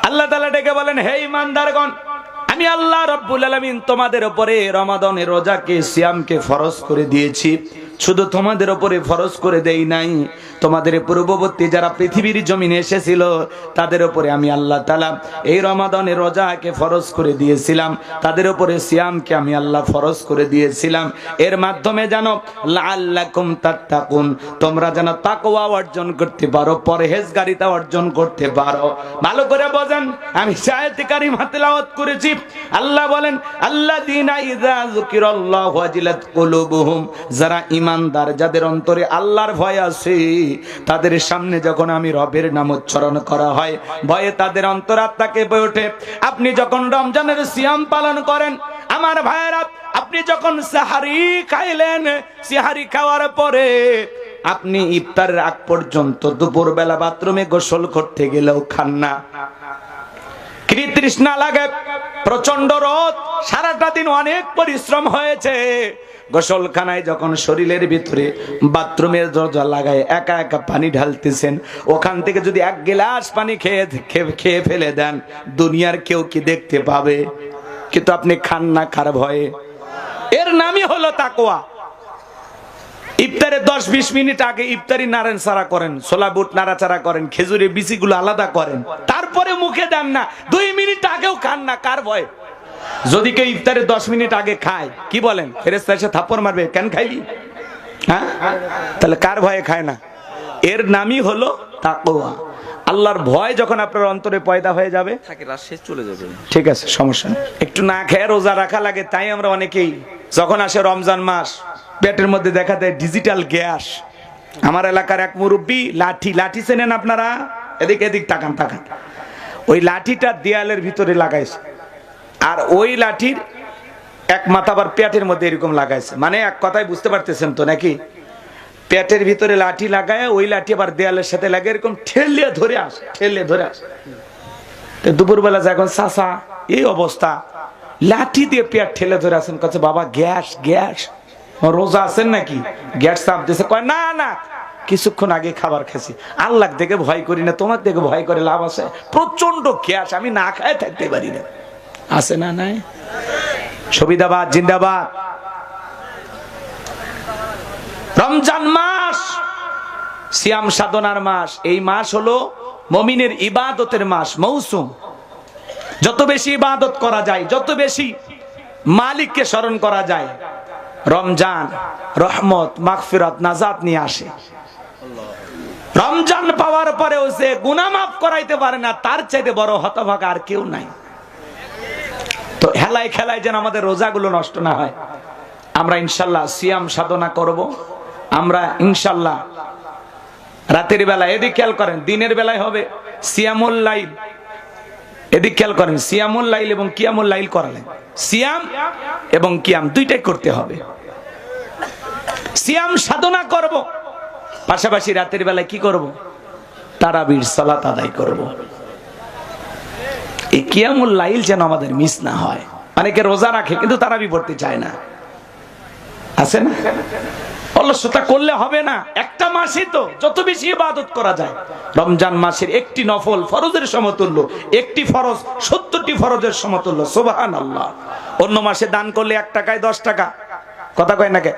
আল্লাহ তাআলা ডেকে বলেন, হে ঈমানদারগণ, আমি আল্লাহ রাব্বুল আলামিন তোমাদের উপরে রমাদানের রোজাকে সিয়ামকে ফরজ করে দিয়েছি। শুধু তোমাদের উপরে ফরজ করে দেই নাই, তোমাদের পূর্ববর্তী যারা পৃথিবীর জমিনে এসেছিল তাদের উপরে আমি আল্লাহ তাআলা এই রমাদানের রোজাকে ফরজ করে দিয়েছিলাম, তাদের উপরে সিয়ামকে আমি আল্লাহ ফরজ করে দিয়েছিলাম। এর মাধ্যমে যেন লাআল্লাকুম তাত্তাকুন, তোমরা যেন তাকওয়া অর্জন করতে পারো, পরহেজগারিতা অর্জন করতে পারো। ভালো করে বোঝেন, আমি আয়াতে কারিমা তেলাওয়াত করেছি। আল্লাহ বলেন, আল্লাযীনা ইযা যুকিরাল্লাহু ওয়াজিলাত কুলুবুহুম, যারা ঈমানদার, যাদের অন্তরে আল্লাহর ভয় আছে, তাদের সামনে যখন আমি রবের নাম উচ্চারণ করা হয়, ভয়ে তাদের অন্তরাত্মা কেঁপে ওঠে। আপনি যখন রমজানের সিয়াম পালন করেন আমার ভাইয়েরা, আপনি যখন সাহারি খাইলেন, সাহারি খাওয়ার পরে আপনি ইফতারের আগ পর্যন্ত দুপুরবেলা বাথরুমে গোসল করতে গেলেও খান না। কি তৃষ্ণা লাগে, প্রচন্ড রোদ, সারাটা দিন অনেক পরিশ্রম হয়েছে। গোসলখানায় যখন শরীরের ভিতরে বাথরুমের দরজা লাগায় একা একা পানি ঢালতেছেন, ওখান থেকে যদি এক গ্লাস পানি খেয়ে ফেলে দেন, দুনিয়ার কেউ কি দেখতে পাবে? কিন্তু আপনি খান না কার ভয়ে? এর নামই হলো তাকওয়া। ইফতারে 10-20 মিনিট আগে ইফতারি নাড়াচাড়া করেন, ছোলা বুট নাড়াচাড়া করেন, খেজুরের বিচিগুলো আলাদা করেন, তারপরে মুখে দেন না। 2 মিনিট আগেও খান না, কার ভয়? যদি কেউ ইফতারে 10 মিনিট আগে খায়, কি বলেন? ফেরেশতা এসে থাপ্পড় মারবে, কেন খাইলি? হ্যাঁ, তাহলে কার ভয়ে খায় না? এর নামই হলো তাকওয়া। আল্লাহর ভয় যখন আপনার অন্তরে পয়দা হয়ে যাবে, চলে যাবে, ঠিক আছে, সমস্যা নেই। একটু না খেয়ে রোজা রাখা লাগে, তাই আমরা অনেকেই যখন আসে রমজান মাস, পেটের মধ্যে দেখা দেয় ডিজিটাল গ্যাস। আমার এলাকার এক মুরব্বী লাঠি চেনেন আপনারা? এদিক তাকান। ওই লাঠিটা দেয়ালের ভিতরে লাগাইছে, আর ওই লাঠির এক মাথা আবার পেটের মধ্যে এরকম লাগাইছে। মানে এক কথায় বুঝতে পারতেছেন তো নাকি? পেটের ভিতরে লাঠি লাগায়, ওই লাঠি আবার দেয়ালের সাথে লাগে, এরকম ঠেলে ধরে আসে। দুপুরবেলা যখন চাচা এই অবস্থা, লাঠি দিয়ে পেট ঠেলে ধরে আসেন, কাছে বাবা গ্যাস রোজা আছেন নাকি? গ্যাস চাপ দিয়েছে। কয় না, কিছুক্ষণ আগে খাবার খেয়েছি। আল্লাহ দেখে ভয় করি না, তোমার দেখে ভয় করে লাভ আছে? প্রচন্ড গ্যাস, আমি না খায় থাকতে পারি না। আছে না? নাই? সুবিধাবাদ জিন্দাবাদ। রমজান মাস সিয়াম সাধনার মাস। এই মাস হলো মুমিনের ইবাদতের মাস, মৌসুম। যত বেশি ইবাদত করা যায়, যত বেশি মালিককে স্মরণ করা যায়, রমজান রহমত, মাগফিরাত, নাজাত নিয়ে আসে। রমজান পাওয়ার পরেও সে গুনাহ মাফ করাইতে পারে না, তার চাইতে বড় হতভাগা আর কেউ নাই। তো হেলায় খেলায় যেন আমাদের রোজাগুলো নষ্ট না হয়। আমরা ইনশাল্লাহ সিয়াম সাধনা করব। আমরা ইনশাল্লাহ রাতের বেলা, এদিক খেয়াল করেন, দিনের বেলায় হবে সিয়ামুল লাইল। এদিক খেয়াল করেন, সিয়ামুল লাইল এবং কিয়ামুল লাইল করালেন। সিয়াম এবং কিয়াম দুইটাই করতে হবে। সিয়াম সাধনা করব, পাশাপাশি রাতের বেলায় কি করব? তারাবির সালাত আদায় করব। এই কিয়ামুল লাইল যেন আমাদের মিস না হয়। অনেকে রোজা রাখে কিন্তু তারাবি পড়তে চায় না, আছে না? অলসতা করলে হবে না। একটা মাসে তো যত বেশি ইবাদত করা যায়, রমজান মাসের একটি নফল ফরজের সমতুল্য, একটি ফরজ 70টি ফরজের সমতুল্য। সুবহানাল্লাহ। অন্য মাসে দান করলে 1 টাকায় 10 টাকা, কথা কয় না কে?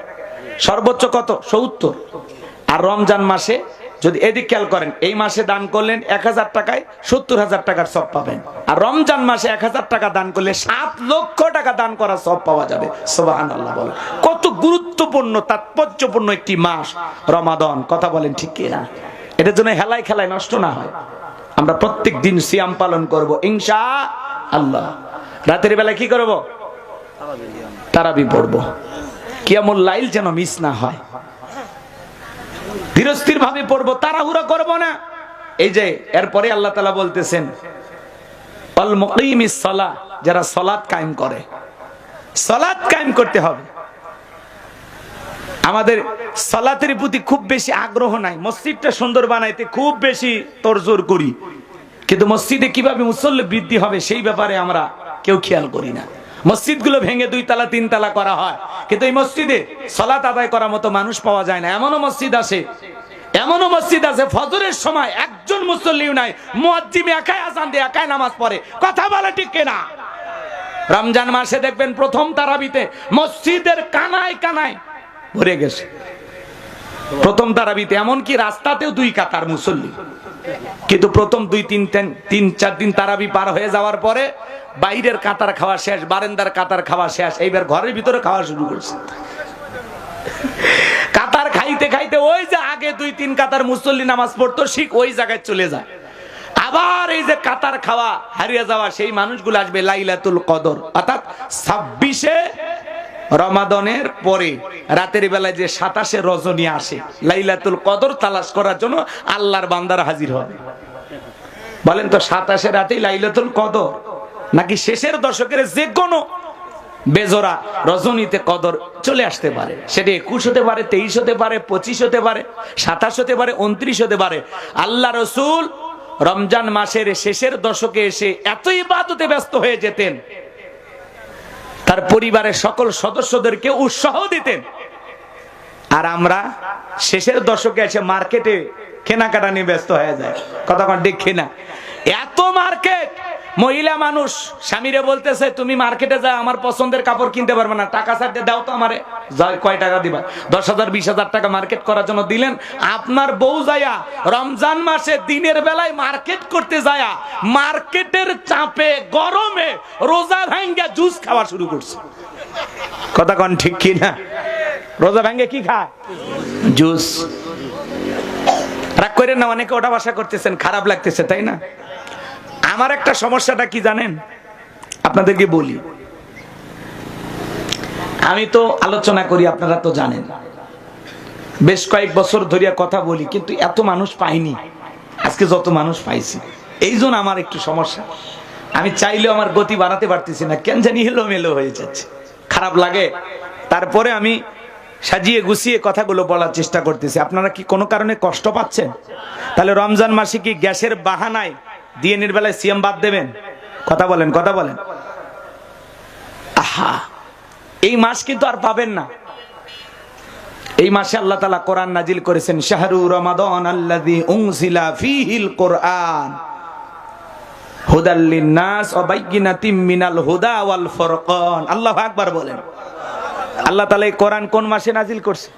সর্বোচ্চ কত? 70। আর রমজান মাসে যদি এদিক খেয়াল করেন, এই মাসে দান করলেন 1000 টাকায় 70,000 টাকার সব পাবেন। আর রমজান মাসে 1000 টাকা দান করলে 7 লক্ষ টাকা দান করার সব পাওয়া যাবে। সুবহানাল্লাহ। বলেন কত গুরুত্বপূর্ণ, তাৎপর্যপূর্ণ একটি মাস রমাদান। কথা বলেন ঠিক কি না? এটার জন্য হেলায় খেলায় নষ্ট না হয়, আমরা প্রত্যেক দিন সিয়াম পালন করব ইনশাআল্লাহ। রাতের বেলায় কি করব? তারাবি পড়ব। কিয়ামুল লাইল যেন মিস না হয়, ধীরস্থির ভাবে পড়বো, তাড়াহুড়া করব না। এই যে এরপরে আল্লাহ তাআলা বলতেছেন, আল মুকিমিস সালাহ, যারা সালাত কায়েম করে, সালাত কায়েম করতে হবে। আমাদের সালাতের প্রতি খুব বেশি আগ্রহ নাই। মসজিদটা সুন্দর বানাইতে খুব বেশি তোড়জোড় করি, কিন্তু মসজিদে কিভাবে মুসল্লি বৃদ্ধি হবে সেই ব্যাপারে আমরা কেউ খেয়াল করি না। মসজিদগুলো ভেঙে 2 তলা 3 তলা করা হয়, কিন্তু এই মসজিদে সালাত আদায় করার মতো মানুষ পাওয়া যায় না। এমনও মসজিদ আছে, এমনও মসজিদ আছে ফজরের সময় একজন মুসল্লিও নাই, মুয়াজ্জিম একাই আযান দিয়ে একাই নামাজ পড়ে। কথা বলে ঠিক কিনা? রমজান মাসে দেখবেন প্রথম তারাবিতে মসজিদের কানায় কানায় ভরে গেছে। প্রথম তারাবিতে এমনকি রাস্তাতেও 2 কাতার মুসল্লি, কিন্তু প্রথম 2-3-4 দিন তারাবি পার হয়ে যাওয়ার পরে বাইরের কাতার খাওয়া শেষ, বারান্দার কাতার খাওয়া শেষ, এইবার ঘরের ভিতরে খাওয়া শুরু করছে। কাতার খাইতে খাইতে ওই যে আগে 2-3 কাতার মুসল্লি নামাজ পড়তো ঠিক ওই জায়গায় চলে যায়। আবার এই যে কাতার খাওয়া হারিয়ে যাওয়া সেই মানুষগুলো আসবে লাইলাতুল কদর, অর্থাৎ 26শে রমাদানের পরে রাতের বেলায় যে 27শে রজনী আসে, লাইলাতুল কদর তালাশ করার জন্য আল্লাহর বান্দারা হাজির হবে। বলেন তো 27শে রাতেই লাইলাতুল কদর, নাকি শেষের দশকের যে কোনো বেজোড়া রজনীতে কদর চলে আসতে পারে? সেটা 21 হতে পারে, 23 হতে পারে, 25 হতে পারে, 27 হতে পারে, 29 হতে পারে। আল্লাহ রসুল রমজান মাসের শেষের দশকে এসে এত ইবাদতে ব্যস্ত হয়ে যেতেন, তার পরিবারের সকল সদস্যদেরকে উৎসাহ দিতেন। আর আমরা শেষের দশকে এসে মার্কেটে কেনাকাটা নিয়ে ব্যস্ত হয়ে যায়। কথা ঠিক না? এত মার্কেট, মহিলা মানুষ স্বামীরে বলতেছে তুমি মার্কেটে যা, আমার পছন্দের কাপড় কিনতে পারবে না, টাকা ছাড়তে দাও তো আমারে। কয় টাকা দিবা? 10,000 20,000 টাকা মার্কেট করার জন্য দিলেন। আপনার বউ যায়া রমজান মাসে দিনের বেলায় মার্কেট করতে যায়া মার্কেটের চাপে গরমে রোজা ভাঙ্গা জুস খাওয়া শুরু করছে। কথা কোন ঠিক কি না? রোজা ভাঙ্গে কি খায়? জুস। রাগ করেন না, অনেকে ওটা ভাষা করতেছেন, খারাপ লাগতেছে তাই না? আমার একটা সমস্যাটা কি জানেন, আপনাদেরকে বলি। আমি তো আলোচনা করি, আপনারা তো জানেন, বেশ কয়েক বছর ধরিয়া কথা বলি, কিন্তু এত মানুষ পাইনি আজকে যত মানুষ পাইছি। এই জন্য আমার একটু সমস্যা, আমি চাইলেও আমার গতি বাড়াতে পারতেছি না, কেন জানি এলোমেলো হয়ে যাচ্ছে, খারাপ লাগে। তারপরে আমি সাজিয়ে গুছিয়ে কথাগুলো বলার চেষ্টা করতেছি। আপনারা কি কোনো কারণে কষ্ট পাচ্ছেন? তাহলে রমজান মাসে কি গ্যাসের বাহানায় দিনের বেলায় সিয়াম বাদ দেবেন? কথা বলেন, কথা বলেন। আহা, এই মাস কিন্তু আর পাবেন না। এই মাসে আল্লাহ তাআলা কোরআন নাজিল করেছেন, শাহরু রমাদান আল্লাযী উনজিলা ফীহিল কোরআন হুদাল লিন-নাস ওয়া বাইয়িনাতিম মিনাল হুদা ওয়াল ফুরকান। আল্লাহু আকবার বলেন। আল্লাহ তাআলা এই কোরআন কোন মাসে নাজিল করছে?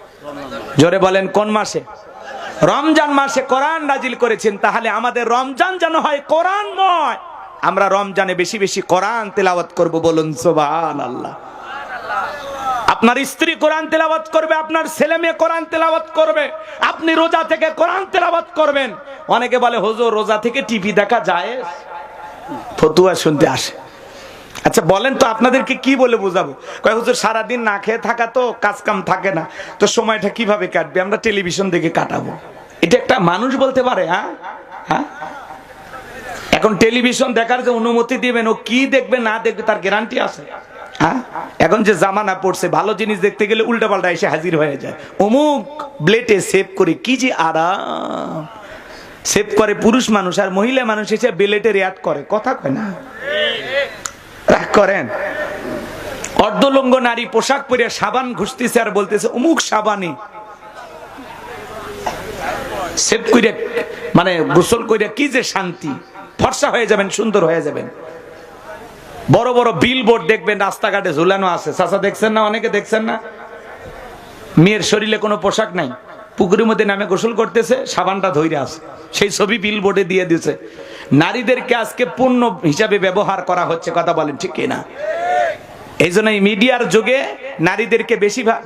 জোরে বলেন, কোন মাসে? রমজান মাসে কোরআন নাজিল করেছেন। তাহলে আমাদের রমজান যেন হয় কোরআনময়। আমরা রমজানে বেশি বেশি কোরআন তেলাওয়াত করব, বলুন সুবহানাল্লাহ। আপনার স্ত্রী কোরআন তেলাওয়াত করবে, আপনার ছেলে মেয়ে কোরআন তেলাওয়াত করবে, আপনি রোজা থেকে কোরআন তেলাওয়াত করবেন। অনেকে বলে হুজুর রোজা থেকে টিভি দেখা যায়? ফতুয়া শুনতে আসে। আচ্ছা বলেন তো আপনাদেরকে কি বলে বুঝাবো? কয় হুজুর সারাদিন না খেয়ে থাকা তো, কাজ কাম থাকে না, তো সময়টা কিভাবে কাটবে? আমরা টেলিভিশন দেখে কাটাবো। এটা একটা মানুষ বলতে পারে? হ্যাঁ হ্যাঁ, এখন টেলিভিশন দেখার যে অনুমতি দিবেন, ও কি দেখবে না দেখবে তার গ্যারান্টি আছে? হ্যাঁ, এখন যে জামানা পড়ছে, ভালো জিনিস দেখতে গেলে উল্টাপাল্টা এসে হাজির হয়ে যায়। অমুক ব্লেটে সেভ করে, কি যে আরাম সেভ করে পুরুষ মানুষ, আর মহিলা মানুষ এসে ব্লেটে রেয়াত করে। কথা কয় না? রাগ করেন। অর্ধলঙ্গ নারী পোশাক পরে সাবান ঘুষতেছে আর বলতেছে অমুক সাবানে সেভ করে, মানে গোসল করে কি যে শান্তি, ফর্সা হয়ে যাবেন, সুন্দর হয়ে যাবেন। বড় বড় বিলবোর্ড দেখবেন রাস্তাঘাটে ঝুলানো আছে। চাচা দেখছেন না? অনেকে দেখছেন না? মেয়ের শরীরে কোনো পোশাক নাই, পুকুরের মধ্যে নামে গোসল করতেছে, সাবানটা ধইরে আছে, সেই ছবি বিলবোর্ডে দিয়ে দিয়েছে। নারীদেরকে আজকে পণ্য হিসাবে ব্যবহার করা হচ্ছে। কথা বলেন ঠিক কিনা? এই জন্য এই মিডিয়ার যুগে নারীদেরকে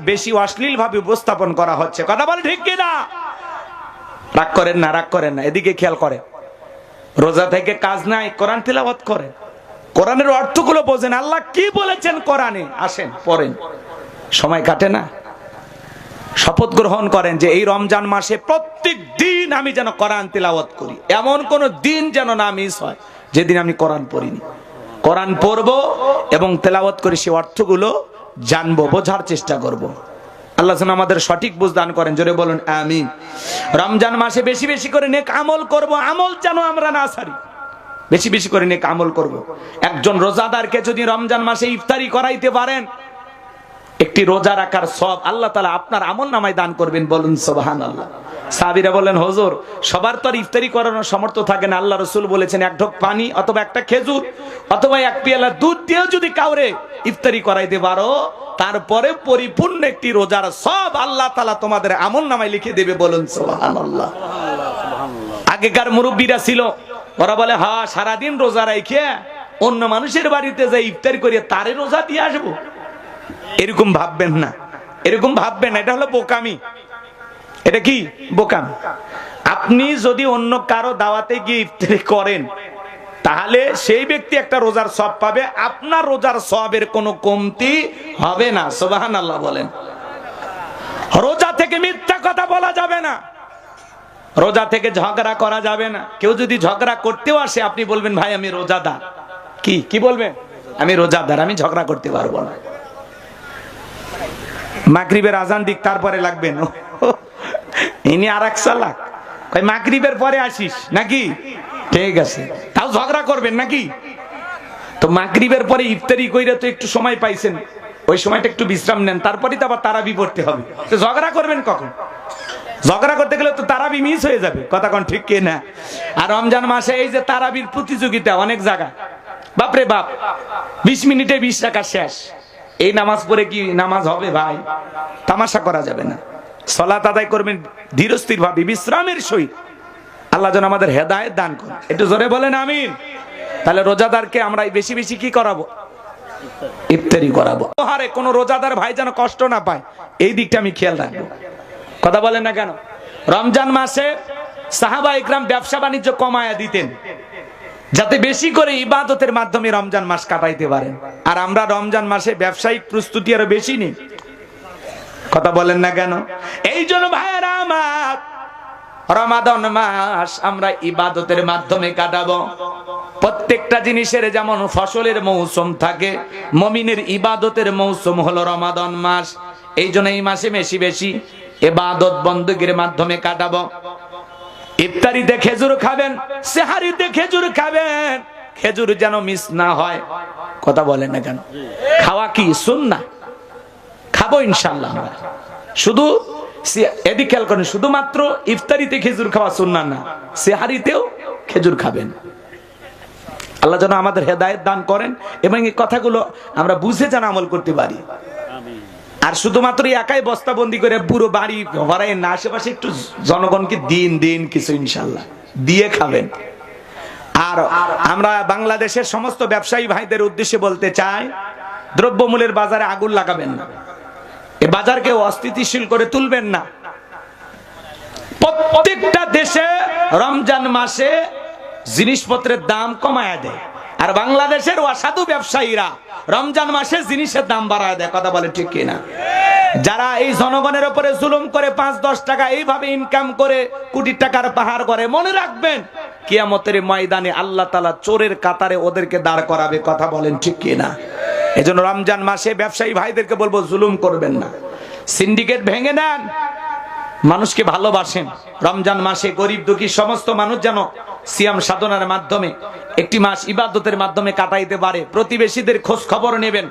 বেশি অশ্লীল ভাবে উপস্থাপন করা হচ্ছে। কথা বলেন ঠিক কিনা? রাগ করেন না, রাগ করেন না, এদিকে খেয়াল করে। রোজা থেকে কাজ নাই, কোরআন তেলাওয়াত করেন, কোরআনের অর্থগুলো বোঝেন, আল্লাহ কি বলেছেন কোরআনে, আসেন পড়েন, সময় কাটে না। শপথ গ্রহণ করেন যে এই রমজান মাসে প্রত্যেক দিন আমি যেন কোরআন তেলাওয়াত করি, এমন কোন দিন যেন না মিস হয় যেদিন আমি কোরআন পড়িনি। কোরআন পড়বো এবং তেলাওয়াত করে সে অর্থগুলো জানবো, বোঝার চেষ্টা করব। আল্লাহ যেন আমাদের সঠিক বুঝ দান করেন, জোরে বলুন আমিন। রমজান মাসে বেশি বেশি করে নেক আমল করব, আমল যেন আমরা না ছাড়ি, বেশি বেশি করে নেক আমল করব। একজন রোজাদারকে যদি রমজান মাসে ইফতারি করাইতে পারেন, একটি রোজা রাখার সওয়াব আল্লাহ তাআলা আপনার আমল নামায় দান করবেন, বলুন সুবহানাল্লাহ। সাহাবীরা বললেন, হুজুর সবার তো আর ইফতারি করানোর সামর্থ্য থাকে না। আল্লাহ রাসূল বলেছেন, এক ঢোক পানি অথবা একটা খেজুর অথবা এক পেয়ালা দুধ দিয়েও যদি কাউরে ইফতারি করাইতে পারো, তারপরে পরিপূর্ণ একটি রোজার সব আল্লাহ তাআলা তোমাদের আমলনামায় লিখে দেবে। বলুন সুবহানাল্লাহ। আগেকার মুরব্বীরা ছিল, ওরা বলে, হ্যাঁ সারাদিন রোজা রাখে অন্য মানুষের বাড়িতে যাই ইফতারি করিয়ে তারে রোজা দিয়ে আসবো। এরকম ভাববেন না, এরকম ভাববেন না, এটা হলো বোকামি। এটা কি বোকামি? আপনি যদি অন্য কারো দাওয়াতে গিয়ে ইফতারি করেন, তাহলে সেই ব্যক্তি একটা রোজার সওয়াব পাবে, আপনার রোজার সওয়াবের কোনো কমতি হবে না। সুবহানাল্লাহ বলেন। রোজা থেকে মিথ্যা কথা বলা যাবে না, রোজা থেকে ঝগড়া করা যাবে না। কেউ যদি ঝগড়া করতেও আসে, আপনি বলবেন, ভাই আমি রোজাদার। কি বলবেন? আমি রোজাদার, আমি ঝগড়া করতে পারবো না। মাগরিবের আজান দিক, তারপরে লাগবেন। ইনি আর এক সালাক, মাগরিবের পরে আসিস নাকি? ঠিক আছে, তাও ঝগড়া করবেন নাকি? তো মাগরিবের পরে ইফতারি কইরা তো একটু সময় পাইছেন, ওই সময়টা একটু বিশ্রাম নেন, তারপরে তো আবার তারাবি পড়তে হবে। তো ঝগড়া করবেন কখন? ঝগড়া করতে গেলে তো তারাবি মিস হয়ে যাবে। কথা কোন ঠিক কি না? আর রমজান মাসে এই যে তারাবির প্রতিযোগিতা অনেক জায়গায়, বাপরে বাপ, 20 মিনিটে 20 রাকাত শেষ। এই নামাজ পড়ে কি নামাজ হবে ভাই? তামাশা করা যাবে না। সালাত আদায় করবেন ধীরস্থির ভাবে, বিশ্রামের সহিত। আল্লাহ যেন আমাদের হেদায়েত দান করেন। একটু জোরে বলেন আমিন। তাহলে রোজাদারকে আমরা বেশি বেশি কি করাবো? ইফতারি করাবো। আরে কোন রোজাদার ভাই যেন কষ্ট না পায়, এই দিকটা আমি খেয়াল রাখবো। কথা বলেন না কেন? রমজান মাসে সাহাবা ইকরাম ব্যবসা বাণিজ্য কমায়া দিতেন, যাতে বেশি করে ইবাদতের মাধ্যমে রমজান মাস কাটাইতে পারেন। আর আমরা রমজান মাসে ব্যবসায়িক প্রস্তুতি আরো বেশি নিই। কথা বলেন না কেন? এই জন্য ভাইয়েরা আমার, রমাদান মাস আমরা ইবাদতের মাধ্যমে কাটাবো। প্রত্যেকটা জিনিসের যেমন ফসলের মৌসুম থাকে, মুমিনের ইবাদতের মৌসুম হলো রমাদান মাস। এই জন্য এই মাসে বেশি বেশি ইবাদত বندگির মাধ্যমে কাটাবো। ইফতারিতে খেজুর খাবেন, সেহারিতে খেজুর খাবেন, খেজুর যেন মিস না হয়। কথা বলেন না কেন? খাওয়া কি সুন্নাহ? খাবো ইনশাআল্লাহ। শুধু এদিকে খেয়াল করেন, শুধুমাত্র ইফতারিতে খেজুর খাওয়া সুন্নাহ না, সেহারিতেও খেজুর খাবেন। আল্লাহ যেন আমাদের হেদায়েত দান করেন এবং এই কথাগুলো আমরা বুঝে যেন আমল করতে পারি। আর শুধুমাত্র একাই বস্তাবন্দি করে পুরো বাড়ি ভরাই না, আশেপাশে একটু জনগণকে দিন কিছু ইনশাআল্লাহ দিয়ে খাবেন। আর আমরা বাংলাদেশের সমস্ত ব্যবসায়ী ভাইদের উদ্দেশ্যে বলতে চাই, দ্রব্যমূল্যের বাজারে আগুন লাগাবেন না, এই বাজারকে অস্থিতিশীল করে তুলবেন না। প্রত্যেকটা দেশে রমজান মাসে জিনিসপত্রের দাম কমায় দেয়, আর বাংলাদেশের অসাধু ব্যবসায়ীরা রমজান মাসে জিনিসের দাম বাড়ায় দেয়। কথা বলে ঠিক কিনা? যারা এই জনগণের উপরে জুলুম করে 5-10 টাকা এইভাবে ইনকাম করে কোটি টাকার পাহাড় করে, মনে রাখবেন কিয়ামতের ময়দানে আল্লাহ তাআলা চোরের কাতারে ওদেরকে দাঁড় করাবে। কথা বলেন ঠিক কিনা? এজন্য রমজান মাসে ব্যবসায়ী ভাইদেরকে বলবো, জুলুম করবেন না, সিন্ডিকেট ভেঙে নেন, মানুষকে ভালোবাসেন। রমজান মাসে গরিব দুঃখী সমস্ত মানুষ যেন সিয়াম সাধনার মাধ্যমে একটি মাস ইবাদতের মাধ্যমে কাটাইতে পারে। প্রতিবেশীদের খোঁজ খবর নেবেন,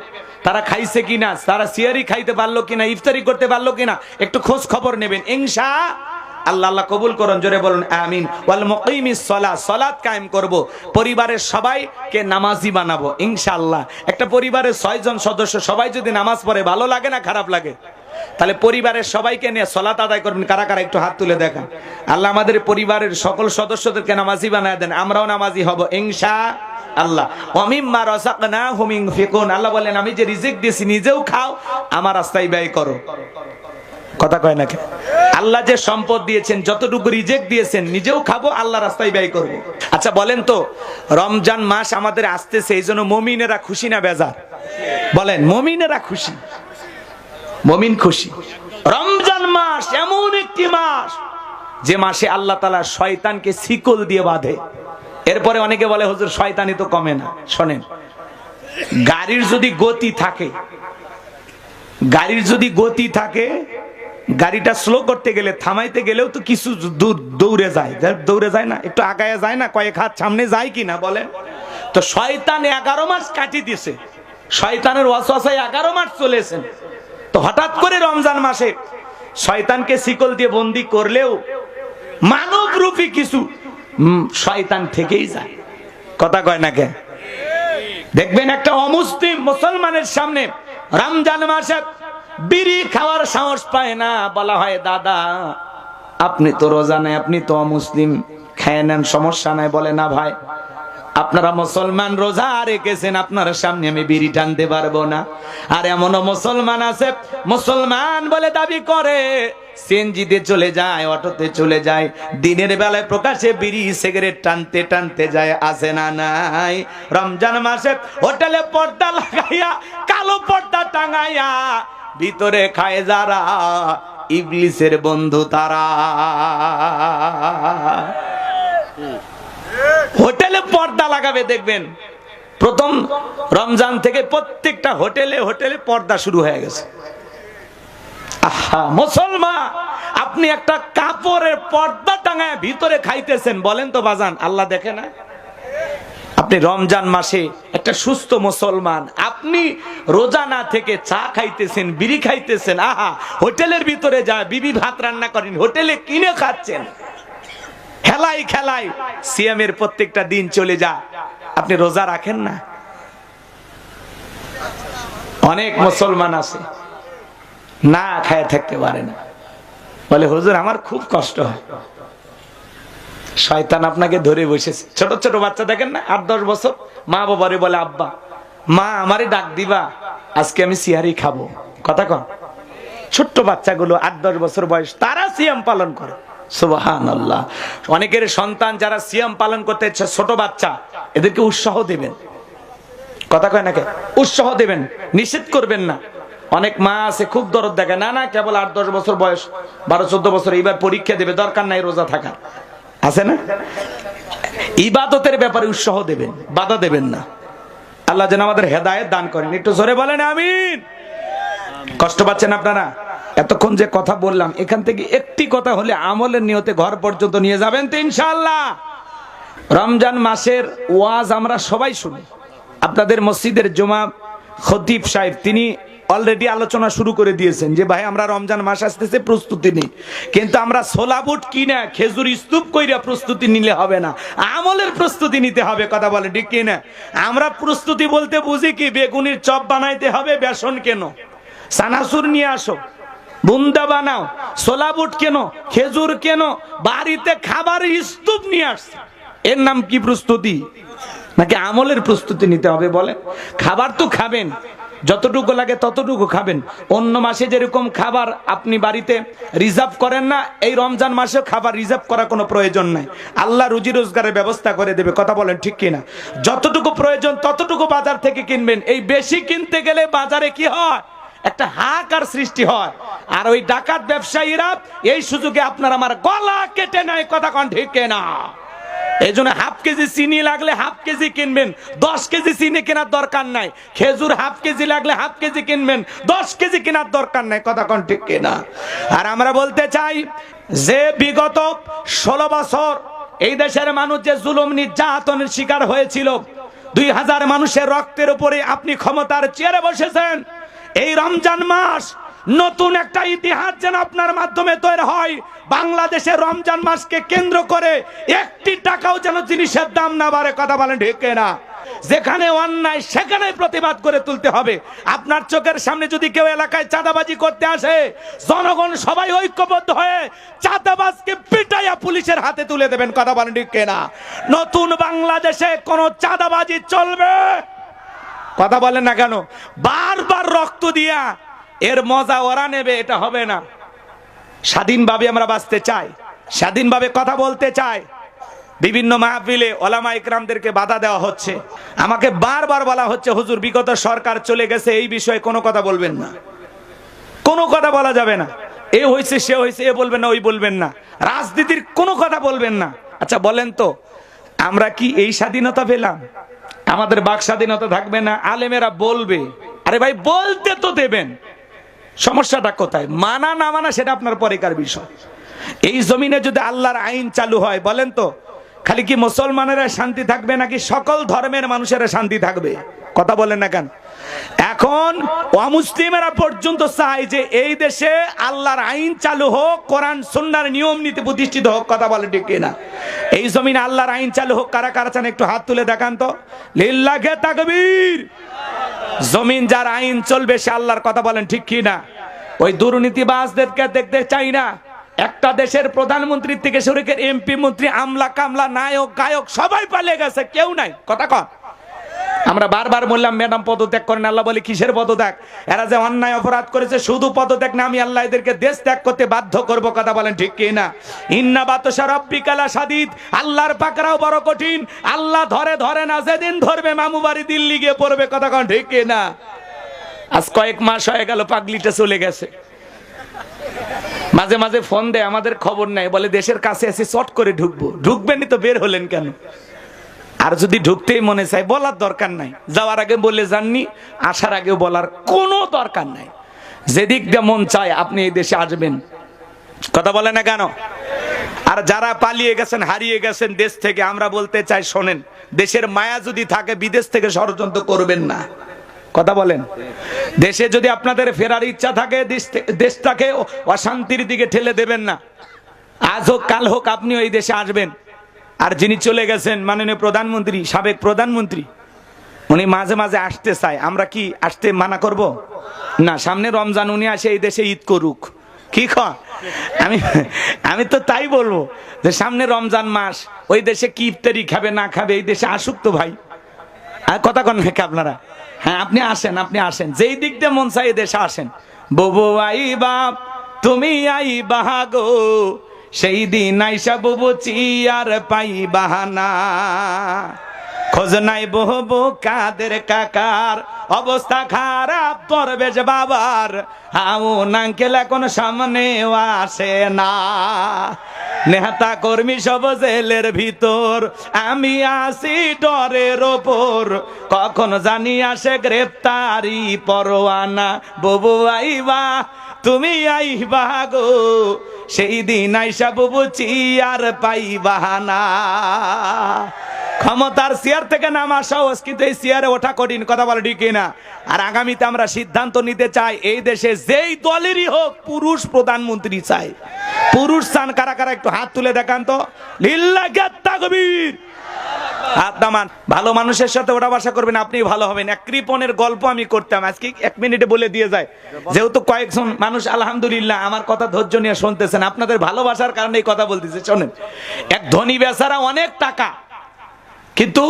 তারা খাইছে কিনা, তারা সিয়ারি খাইতে পারলো কিনা, ইফতারি করতে পারলো কিনা, একটু খোঁজ খবর নেবেন। ইনশাআল্লাহ আল্লাহ কবুল করুন। জোরে বলুন আমিন। ওয়াল মুকিমিস সালাত, সালাত কায়েম করব, পরিবারের সবাইকে নামাজি বানাবো ইনশাআল্লাহ। একটা পরিবারের 6 জন সদস্য সবাই যদি নামাজ পড়ে, ভালো লাগে না খারাপ লাগে? তাহলে পরিবারের সবাইকে নিয়ে সালাত আদায় করবেন। কারা কারা একটু হাত তুলে দেখান। আল্লাহ আমাদের পরিবারের সকল সদস্যদেরকে নামাজি বানায় দেন, আমরাও নামাজি হব ইনশাআল্লাহ। ওয়া মিম্মা রাযাকনাহুম ইনফিকুন, আল্লাহ বলেন আমি যে রিজিক দিয়েছি নিজেও খাও, আমার রাস্তায় ব্যয় করো। কথা কয় না? আল্লাহ যে সম্পদ দিয়েছেন, যতটুকু রিজিক দিয়েছেন, নিজেও খাবো, আল্লাহ রাস্তায় ব্যয় করব। আচ্ছা বলেন তো, রমজান মাস আমাদের আসতেছে, এই জন্য মুমিনেরা খুশি না বেজার? বলেন, মুমিনেরা খুশি, মুমিন খুশি। রমজান মাস এমন একটি মাস যে মাসে আল্লাহ তাআলা শয়তানকে শিকল দিয়ে বাঁধে। এরপরে অনেকে বলে হুজুর শয়তানি তো কমে না। শোনেন, গাড়ির যদি গতি থাকে, গাড়িটা স্লো করতে গেলে, থামাইতে গেলেও তো কিছু দূর দৌড়ে যায় না, একটু আগায় যায় না, কয়েক হাত সামনে যায় কিনা বলেন? তো শয়তান 11 মাস কাটিয়ে দিয়েছে, শয়তানের ওয়াসওয়াসায় 11 মাস চলেছেন। তো হঠাৎ করে রমজান মাসে শয়তানকে শিকল দিয়ে বন্দী করলেও মানব রূপী কিছু শয়তান থেকেই যায়। কথা কয় না কে? দেখবেন একটা অমুসলিম মুসলমানের সামনে রমজান মাসে বিড়ি খাওয়ার সাহস পায় না। বলা হয় দাদা আপনি তো রোজা নাই, আপনি তো অমুসলিম, খেয়ে নেন, সমস্যা নাই। বলে না ভাই, আপনারা মুসলমান রোজা রেখেছেন, আপনার সামনে আমি বিড়ি টানতে পারবো না। আর এমনও মুসলমান আছে, মুসলমান বলে দাবি করে, সিএনজিতে চলে যায়, অটোতে চলে যায়, দিনের বেলায় প্রকাশে বিড়ি সিগারেট টানতে টানতে যায়। আছে না নাই? রমজান মাসে হোটেলে পর্দা লাগাইয়া, কালো পর্দা টাঙাইয়া ভিতরে খায় যারা, ইবলিসের বন্ধু তারা। হোটেলে পর্দা লাগাবে, দেখবেন প্রথম রমজান থেকে প্রত্যেকটা হোটেলে হোটেলে পর্দা শুরু হয়ে গেছে। আহা মুসলমান, আপনি একটা কাপড়ের পর্দা টাঙায় ভিতরে খাইতেছেন, বলেন তো বাজান আল্লাহ দেখে না? আপনি রমজান মাসে একটা সুস্থ মুসলমান, আপনি রোজা না থেকে চা খাইতেছেন, বিড়ি খাইতেছেন, আহা হোটেলের ভিতরে যায় বিবি ভাত রান্না করেন, হোটেলে কিনে খাচ্ছেন, খেলাই খেলাই সিএমের প্রত্যেকটা দিন চলে যায়, আপনি রোজা রাখেন না? অনেক মুসলমান আছে না খায় থাকতে পারে না, বলে হুজুর আমার খুব কষ্ট হয়। শয়তান আপনাকে ধরে বসেছে। ছোট ছোট বাচ্চা দেখেন না, 8-10 বছর, মা বাবারে বলে আব্বা মা আমারে ডাক দিবা, আজকে আমি সিয়ারি খাবো। কথা কন, ছোট্ট বাচ্চাগুলো 8-10 বছর বয়স, তারা সিয়াম পালন করে। সুবহানাল্লাহ। অনেকের সন্তান যারা সিয়াম পালন করতে ইচ্ছে, ছোট বাচ্চা, এদেরকে উৎসাহ দিবেন। কথা কয় নাকি? উৎসাহ দিবেন, নিষেধ করবেন না। অনেক মা আছে খুব দরদ দেখে, না না কেবল 8-10 বছর বয়স, 12-14 বছর, এইবার পরীক্ষা দেবে, দরকার নাই রোজা থাকার, আছে না? ইবাদতের ব্যাপারে উৎসাহ দেবেন, বাধা দেবেন না। আল্লাহ যেন আমাদের হেদায়েত দান করেন। একটু জোরে বলেন আমিন। কষ্ট পাচ্ছেন আপনারা? এতক্ষণ যে কথা বললাম, এখান থেকে একটি কথা হলে আমলের নিয়তে ঘর পর্যন্ত নিয়ে যাবেন তো ইনশাআল্লাহ। রমজান মাসের ওয়াজ আমরা সবাই শুনি। আপনাদের মসজিদের জুমা খতিব সাহেব তিনি অলরেডি আলোচনা শুরু করে দিয়েছেন যে ভাই আমরা রমজান মাস আসতেছে, প্রস্তুতি নিই। কিন্তু আমরা ছোলা বুট কিনা খেজুর স্তূপ কইরা প্রস্তুতি নিলে হবে না, আমলের প্রস্তুতি নিতে হবে। কথা বলে ঠিক কিনা? আমরা প্রস্তুতি বলতে বুঝি কি, বেগুনির চপ বানাইতে হবে, বেসন কেন, চানাচুর নিয়ে আসো, বুন্দা বানাও, ছোলা বুট কেন, খেজুর কেন, বাড়িতে খাবারের স্তূপ নিয়ে আসছে, এর নাম কি প্রস্তুতি? নাকি আমলের প্রস্তুতি নিতে হবে? বলেন। খাবার তো খাবেন, যতটুকু লাগে ততটুকু খাবেন। অন্য মাসে যেরকম খাবার আপনি বাড়িতে রিজার্ভ করেন না, এই রমজান মাসে খাবার রিজার্ভ করার কোনো প্রয়োজন নাই। আল্লাহ রুজি রোজগারের ব্যবস্থা করে দেবে। কথা বলেন ঠিক কিনা? যতটুকু প্রয়োজন ততটুকু বাজার থেকে কিনবেন। এই বেশি কিনতে গেলে বাজারে কি হয়, একটা হাহাকার সৃষ্টি হয়। আর ওই ডাকাত ব্যবসায়ীরা এই সুযোগে আপনার আমার গলা কেটে নেয়। কথা কন ঠিক কিনা? এই জন্য হাফ কেজি চিনি লাগলে হাফ কেজি কিনবেন, 10 কেজি চিনি কেনার দরকার নাই। খেজুর হাফ কেজি লাগলে হাফ কেজি কিনবেন, 10 কেজি কেনার দরকার নাই। কথা কোন ঠিক কিনা? আর আমরা বলতে চাই যে বিগত 16 বছর এই দেশের মানুষ যে জুলুম নির্যাতনের শিকার হয়েছিল, 2000 মানুষের রক্তের উপরে আপনি ক্ষমতার চেয়ারে বসেছেন। এই রমজান মাস নতুন একটা ইতিহাস যেন আপনার মাধ্যমে তৈরি হয়। বাংলাদেশের রমজান মাসকে কেন্দ্র করে 1 টাকাও যেন জিনিসের দাম না বাড়ে। কথা বলেন ঠিক না? যেখানে অন্যায় সেখানে প্রতিবাদ করে তুলতে হবে। আপনার চোখের সামনে যদি কেউ এলাকায় চাঁদাবাজি করতে আসে, জনগণ সবাই ঐক্যবদ্ধ হয়ে চাঁদাবাজকে পিটাইয়া পুলিশের হাতে তুলে দেবেন। কথা বলেন ঠিক না? নতুন বাংলাদেশে কোনো চাঁদাবাজি চলবে? কথা বলেন না কেন? বারবার রক্ত দিয়া এর মজা ওরা নেবে, এটা হবে না। স্বাধীনভাবে আমরা বাঁচতে চাই, স্বাধীনভাবে কথা বলতে চাই। বিভিন্ন মাহফিলে ওলামা ইকরামদেরকে বাধা দেওয়া হচ্ছে। আমাকে বারবার বলা হচ্ছে হুজুর বিগত সরকার চলে গেছে, এই বিষয়ে কোনো কথা বলবেন না, কোনো কথা বলা যাবে না। এ হয়েছে সে হয়েছে, এ বলবেন না ওই বলবেন না, রাজনীতির কোনো কথা বলবেন না। আচ্ছা বলেন তো, আমরা কি এই স্বাধীনতা পেলাম? আমাদের বাক স্বাধীনতা থাকবে না? আলেমেরা বলবে, আরে ভাই বলতে তো দেবেন। সমস্যাটা কোথায়? মানা না মানা সেটা আপনার পরেকার বিষয়। এই জমিনে যদি আল্লাহর আইন চালু হয়, বলেন তো খালি কি মুসলমানেরা শান্তি থাকবে নাকি সকল ধর্মের মানুষেরা শান্তি থাকবে? কথা বলেন না কেন? এখন অমুসলিমেরা পর্যন্ত চায় যে এই দেশে আল্লাহর আইন চালু হোক, কোরআন সুন্নাহর নিয়ম নীতি প্রতিষ্ঠিত হোক। কথা বলে ঠিক কিনা? এই জমিনে আল্লাহর আইন চালু হোক। কারা কারা চান একটু হাত তুলে দেখান তো। লিল্লাহে তাকবীর। জমিন যার আইন চলবে সে আল্লাহর কথা বলেন ঠিক কিনা? ওই দুর্নীতিবাজদেরকে দেখতে চাই না। একটা দেশের প্রধানমন্ত্রী থেকে শুরু করে এমপি মন্ত্রী, আমলা কামলা, নায়ক গায়ক সবাই পালিয়ে গেছে, কেউ নাই। কথা কন। আমরা বারবার বললাম ম্যাডাম পদত্যাগ করেন। আল্লাহ বলে কিসের পদত্যাগ? এরা যে অন্যায় অপরাধ করেছে, শুধু পদত্যাগ না, আমি আল্লাহ এদেরকে দেশ ত্যাগ করতে বাধ্য করব। কথা বলেন ঠিক কি না? ইন্না বাতশা রাব্বিকা লাশাদীদ। আল্লাহর পাকড়াও বড় কঠিন। আল্লাহ ধরে ধরে না, যেদিন ধরবে মামু বাড়ি দিল্লি গিয়ে পড়বে। কথা কন ঠিক কি না? আজ কয়েক মাস হয়ে গেল পাগলিটা চলে গেছে। মাঝে মাঝে ফোন দেয়, আমাদের খবর নাই, বলে দেশের কাছে এসে চট করে ঢুকবো। ঢুকবেনই তো বের হলেন কেন? আর যদি ঢুকতেই মনে চায় বলার দরকার নাই। যাওয়ার আগে বলে যাননি, আসার আগেও বলার কোনো দরকার নাই। যেদিক দিয়ে মন চায় আপনি এই দেশে আসবেন। কথা বলে না কেন? আর যারা পালিয়ে গেছেন, হারিয়ে গেছেন দেশ থেকে, আমরা বলতে চাই শোনেন, দেশের মায়া যদি থাকে বিদেশ থেকে ষড়যন্ত্র করবেন না। কথা বলেন। দেশে যদি আপনাদের ফেরার ইচ্ছা থাকে, দেশটাকে অশান্তির দিকে ঠেলে দেবেন না। আজ হোক কাল হোক আপনি ওই দেশে আসবেন। আর যিনি চলে গেছেন মাননীয় প্রধানমন্ত্রী, সাবেক প্রধানমন্ত্রী, উনি মাঝে মাঝে আসতে চায়। আমরা কি আসতে মানা করব? না। সামনে রমজান, উনি আসে এই দেশে ঈদ করুক। কি কয়? আমি তো তাই বলবো যে সামনে রমজান মাস, ওই দেশে কি ইফতারি খাবে না খাবে, এই দেশে আসুক তো ভাই। কথা কন নাকি আপনারা? হ্যাঁ, আপনি আসেন, আপনি আসেন, যেই দিক দিয়ে মন চাই দেশে আসেন। ববু আই বাপ তুমি আই বাহাগো, সেই দিন আইসা বুবু চিয়ার পাই বাহানা। খোঁজ নাই বহু কাদের কাকার, অবস্থা খারাপ পরবেশ বাবার, হাউ নাঙ্কেল এখন সামনে আসে না। নেতা কর্মী সব জেলের ভিতর, আমি আসি ডরের ওপর, কখন জানি আসে গ্রেপ্তারি পরোয়ানা। ববু আইবা তুমি আইবা গো, সেই দিন আইসা বুবু চিয়ার পাই বাহানা। ক্ষমতার চেয়ার থেকে নামা সহজ, কিন্তু এই চেয়ারে ওঠা কঠিন। কথা বলে ঠিক না? আর আগামীতে আমরা সিদ্ধান্ত নিতে চাই, এই দেশে যেই দলেরই হোক পুরুষ প্রধানমন্ত্রী চাই। পুরুষ চান কারা কারা একটু হাত তুলে দেখান তো। লিল্লাহে তাকবীর। হাত নামান। ভালো মানুষের সাথে ওটা বাসা করবেন, আপনি ভালো হবেন। এক কৃপণের গল্প আমি করতাম, আজকে 1 মিনিটে বলে দিয়ে যায়। যেহেতু কয়েকজন মানুষ আলহামদুলিল্লাহ আমার কথা ধৈর্য নিয়ে শুনতেছেন, আপনাদের ভালোবাসার কারণে এই কথা বলতেছে। শোনেন, এক ধনী বেচারা অনেক টাকা, কিন্তু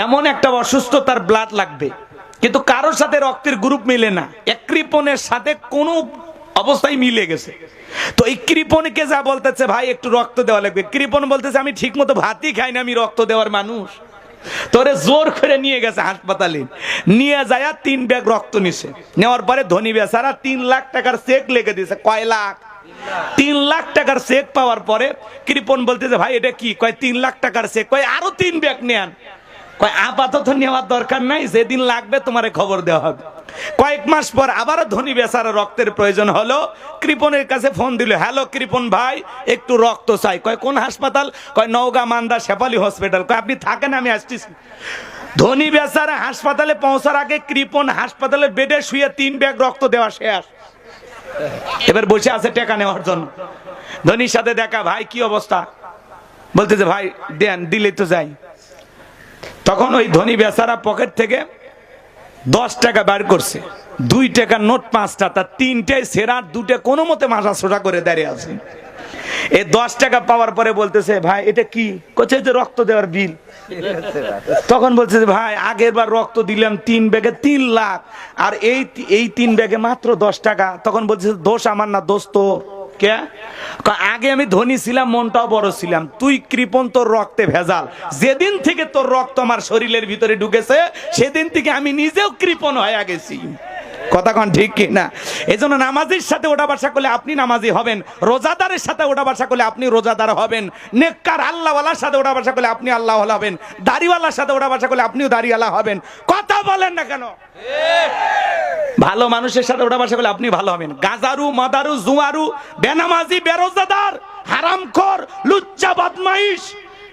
এমন একটা অসুস্থ, তার ব্লাড লাগবে, কিন্তু কারোর সাথে রক্তের গ্রুপ মিলে না। এক কৃপণের সাথে কোন অবস্থায় মিলে গেছে। তো এই কৃপণকে যা বলতেছে, ভাই একটু রক্ত দেওয়া লাগবে। কৃপণ বলতেছে, আমি ঠিক মতো ভাতই খাই না, আমি রক্ত দেওয়ার মানুষ। তোরে জোর করে নিয়ে গেছে হাসপাতালে, নিয়ে যায় 3 ব্যাগ রক্ত নিছে। নেওয়ার পরে ধনী বেচারা 3 লাখ টাকার চেক লিখে দিয়েছে। কয় লাখ? 3 লাখ টাকার চেক পাওয়ার পরে কৃপণ বলতেছে, ভাই এটা কি? কয় 3 লাখ টাকার চেক। কয় আরো 3 ব্যাগ নেন। কয় আপাতত নেওয়ার দরকার নাই, যেদিন লাগবে তোমারে খবর দেওয়া হবে। কয়েক মাস পর আবারও ধনী বেচারা রক্তের প্রয়োজন হলো। কৃপণের কাছে ফোন দিল, হ্যালো কৃপণ ভাই, একটু রক্ত চাই। কয় কোন হাসপাতাল? কয় নওগাঁ মান্দা শেফালি হসপিটাল। কয় আপনি থাকেন, আমি আসতেছি। ধনী বেচারা হাসপাতালে পৌঁছার আগে কৃপণ হাসপাতালের বেডে শুয়ে 3 ব্যাগ রক্ত দেওয়া শেষ। এবার বসে আছে টাকা নেওয়ার জন্য। ধনীর সাথে দেখা, ভাই কি অবস্থা? বলতেছে, ভাই দেন, দিলে তো যাই। তখন ওই ধনী বেচারা পকেট থেকে 10 টাকা বার করছে। 2 টাকার নোট 5টা, তার 3টাই সেরা, 2টা কোনো মতে মাথা সোজা করে দাঁড়িয়ে আছে। এই 10 টাকা পাওয়ার পরে বলতেছে, ভাই এটা কি? কোচে যে রক্ত দেওয়ার বিল। তখন বলছে, ভাই আগের বার রক্ত দিলাম 3 ব্যাগে 3 লাখ, আর এই 3 ব্যাগে মাত্র 10 টাকা। তখন বলছে, দোষ আমার না, দোষ তো। কে? আগে আমি ধনী ছিলাম, মনটাও বড় ছিলাম। তুই কৃপণ, তোর রক্তে ভেজাল। যেদিন থেকে তোর রক্ত আমার শরীরের ভিতরে ঢুকেছে, সেদিন থেকে আমি নিজেও কৃপণ হয়ে গেছি। কথা কন ঠিক কি না? এই জন্য নামাজির সাথে ওঠা বসা করলে আপনি নামাজি হবেন, রোজাদারের সাথে ওঠা বসা করলে আপনি রোজাদার হবেন, নেককার আল্লাহওয়ালার সাথে ওঠা বসা করলে আপনি আল্লাহওয়ালা হবেন, দাড়িওয়ালার সাথে ওঠা বসা করলে আপনিও দাড়িওয়ালা হবেন। কথা বলেন না কেন? ভালো মানুষের সাথে ওঠা বসা করলে আপনি ভালো হবেন। গাজারু, মাদারু, জুয়ারু, বেনামাজি, বেরোজাদার, হারামখোর, লুচ্চা, বদমাইশ,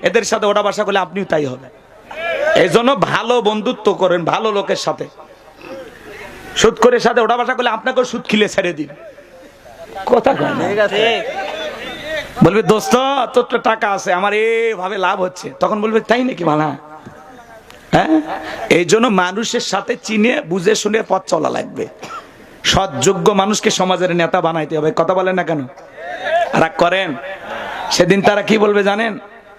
এদের সাথে ওটা বাসা করলে আপনিও তাই হবে। এই জন্য ভালো বন্ধুত্ব করেন ভালো লোকের সাথে। সুদ করে সাথে ওটা বাসা করলে আপনাকে সুদ খিলে ছেড়ে দিন। কথা কয় না? বলবে দোস্ত তোর তো টাকা আছে, আমার এভাবে লাভ হচ্ছে, তখন বলবে তাই নাকি ভালো। হ্যাঁ, এই জন্য মানুষের সাথে চিনে বুঝে শুনে পথ চলা লাগবে। সৎযোগ্য মানুষকে সমাজের নেতা বানাইতে হবে। কথা বলেন না কেন? রাগ করেন? সেদিন তারা কি বলবে জানেন?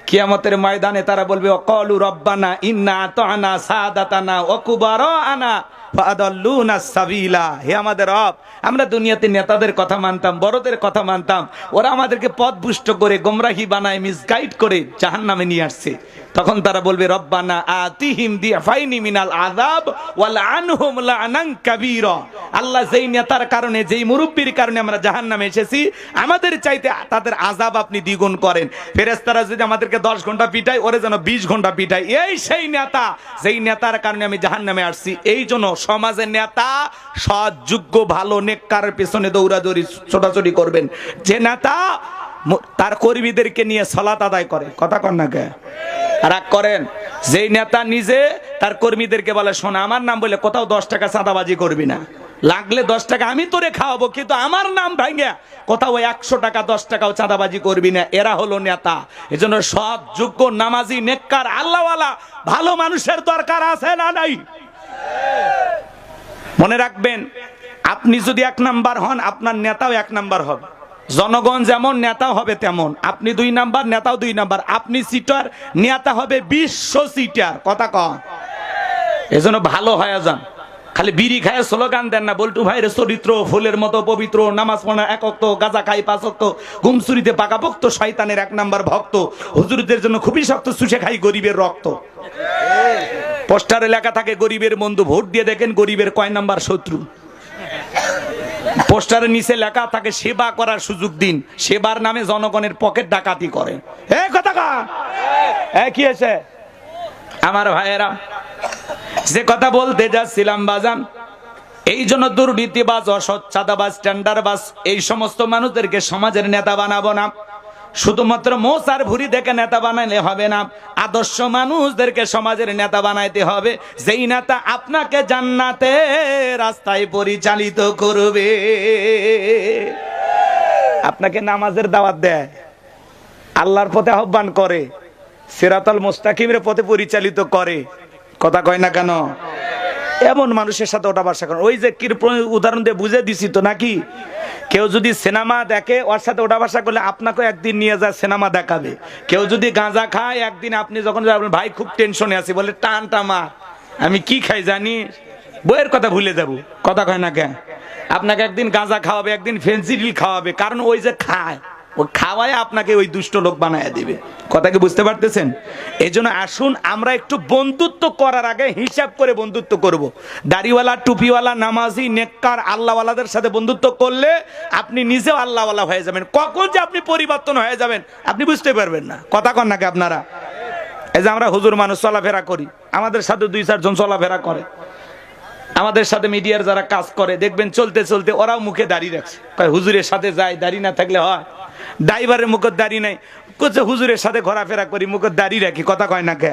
কিয়ামতের ময়দানে তারা বলবে ওয়াকালু রব্বানা ইন্না আতানা সাদাতানা ওয়া কুবারানা ফাআদাল্লুনা সাবিলা। হে আমাদের রব, আমরা দুনিয়াতে নেতাদের কথা মানতাম, বড়দের কথা মানতাম, ওরা আমাদেরকে পথভ্রষ্ট করে গোমরাহি বানায় মিসগাইড করে জাহান্নামে নিয়ে আসছে। তখন তারা বলবে রব্বানা আতিহিম দিফাইনি মিনাল আযাব ওয়াল আনহুম লানান কাবীরা। আল্লাহ, যেই নেতার কারণে যেই মুরব্বির কারণে আমরা জাহান্নামে এসেছি, আমাদের চাইতে তাদের আযাব আপনি দ্বিগুণ করেন। ফেরেশতারা যদি আমাদেরকে 10 ঘন্টা পিটায়, ওরে যেন 20 ঘন্টা পিটায়। এই সেই নেতা যেই নেতার কারণে আমি জাহান্নামে আসছি। এই জন্য সমাজের নেতা সৎ যোগ্য ভালো নেককারের পেছনে দৌড়াদৌড়ি ছোটাছুটি করবেন। যে নেতা তার কর্মীদেরকে নিয়ে সালাত আদায় করে। কথা কন না কে? রাগ করেন? যেই নেতা নিজে তার কর্মীদেরকে বলে শোনা, আমার নাম বলে কোথাও 10 টাকা চাঁদাবাজি করবি না, লাগলে 10 টাকা আমি তোরে খাওয়াবো, কিন্তু আমার নাম ভাঙে কোথাও 100 টাকা 10 টাকাও চাঁদাবাজি করবি না। এরা হলো নেতা। এজন্য সৎ যোগ্য নামাজি নেককার আল্লাহওয়ালা ভালো মানুষের দরকার আছে না নাই? মনে রাখবেন, আপনি যদি 1 নাম্বার হন, আপনার নেতাও 1 নাম্বার হবে। জনগণ যেমন নেতা হবে তেমন। আপনি 2 নাম্বার, নেতাও 2 নাম্বার। আপনি সিটার, নেতা হবে বিশ্ব সিটার। কথা কন? এজন্য ভালো হয়ে যান। খালি বিড়ি খায় স্লোগান দেন না। বল্টু ভাইয়ের চরিত্র ফুলের মতো পবিত্র, নামাজ পড়া 1 ওয়াক্ত, গাঁজা খাই 5 ওয়াক্ত, ঘুমচুরিতে পাকাপোক্ত, শয়তানের 1 নাম্বার ভক্ত, হুজুরদের জন্য খুবই শক্ত, চুষে খাই গরিবের রক্ত। পোস্টারে লেখা থাকে গরিবের বন্ধু, ভোট দিয়ে দেখেন গরিবের কয় নাম্বার শত্রু। পোস্টারের নিচে লেখা থাকে সেবা করার সুযোগ দিন, সেবার নামে জনগণের পকেট ডাকাতি করে। কথা কি আছে আমার ভাইয়েরা? যে কথা বলতে যাচ্ছিলাম বাজান, এই জন্য দুর্নীতিবাজ, অসৎ, চাঁদাবাজ, টেন্ডারবাজ এই সমস্ত মানুষদেরকে সমাজের নেতা বানাবো না। শুধুমাত্র মোচ আর ভুঁড়ি দেখে নেতা বানাইলে হবে না। আদর্শ মানুষদেরকে সমাজের নেতা বানাইতে হবে, যেই নেতা আপনাকে জান্নাতের রাস্তায় পরিচালিত করবে। আপনাকে নামাজের দাওয়াত দেয়, আল্লাহর পথে আহ্বান করে, সিরাতাল মুস্তাকিমের পথে পরিচালিত করে। কথা কয় না কেন? এমন মানুষের সাথে ওটা বাসা করেন। ওই যে উদাহরণ দিয়ে বুঝে দিছি তো নাকি? কেউ যদি সিনেমা দেখে, ওর সাথে ওটা বাসা করলে আপনাকে একদিন নিয়ে যায় সিনেমা দেখাবে। কেউ যদি গাঁজা খায়, একদিন আপনি যখন যাবেন, ভাই খুব টেনশনে আছি, বলে টানটা মার। আমি কি খাই জানি, বইয়ের কথা ভুলে যাব। কথা কয় না কেন? আপনাকে একদিন গাঁজা খাওয়াবে, একদিন ফেন্সিডিল খাওয়াবে, কারণ ওই যে খায়, ওই খাওয়ায় আপনাকে ওই দুষ্ট লোক বানায় দিবে। কথা কি বুঝতে পারতেছেন? এই জন্য আসুন আমরা একটু বন্ধুত্ব করার আগে হিসাব করে বন্ধুত্ব করব। দাড়িওয়ালা, টুপিওয়ালা, নামাজি, নেককার আল্লাহওয়ালাদের সাথে বন্ধুত্ব করলে আপনি নিজেও আল্লাহওয়ালা হয়ে যাবেন। কখন যে আপনি পরিবর্তন হয়ে যাবেন আপনি বুঝতে পারবেন না। কথা কন নাকি আপনারা? এই যে আমরা হুজুর মানুষ চলাফেরা করি, আমাদের সাথে 2-4 জন চলাফেরা করে, আমাদের সাথে মিডিয়ার যারা কাজ করে, দেখবেন চলতে চলতে ওরাও মুখে দাড়ি রাখছে। হুজুরের সাথে যায়, দাড়ি না থাকলে হয়? ড্রাইভারের মুখের দাড়ি নাই, হুজুরের সাথে ঘোরাফেরা করি, মুখের দাড়ি রাখি। কথা কয় না কে?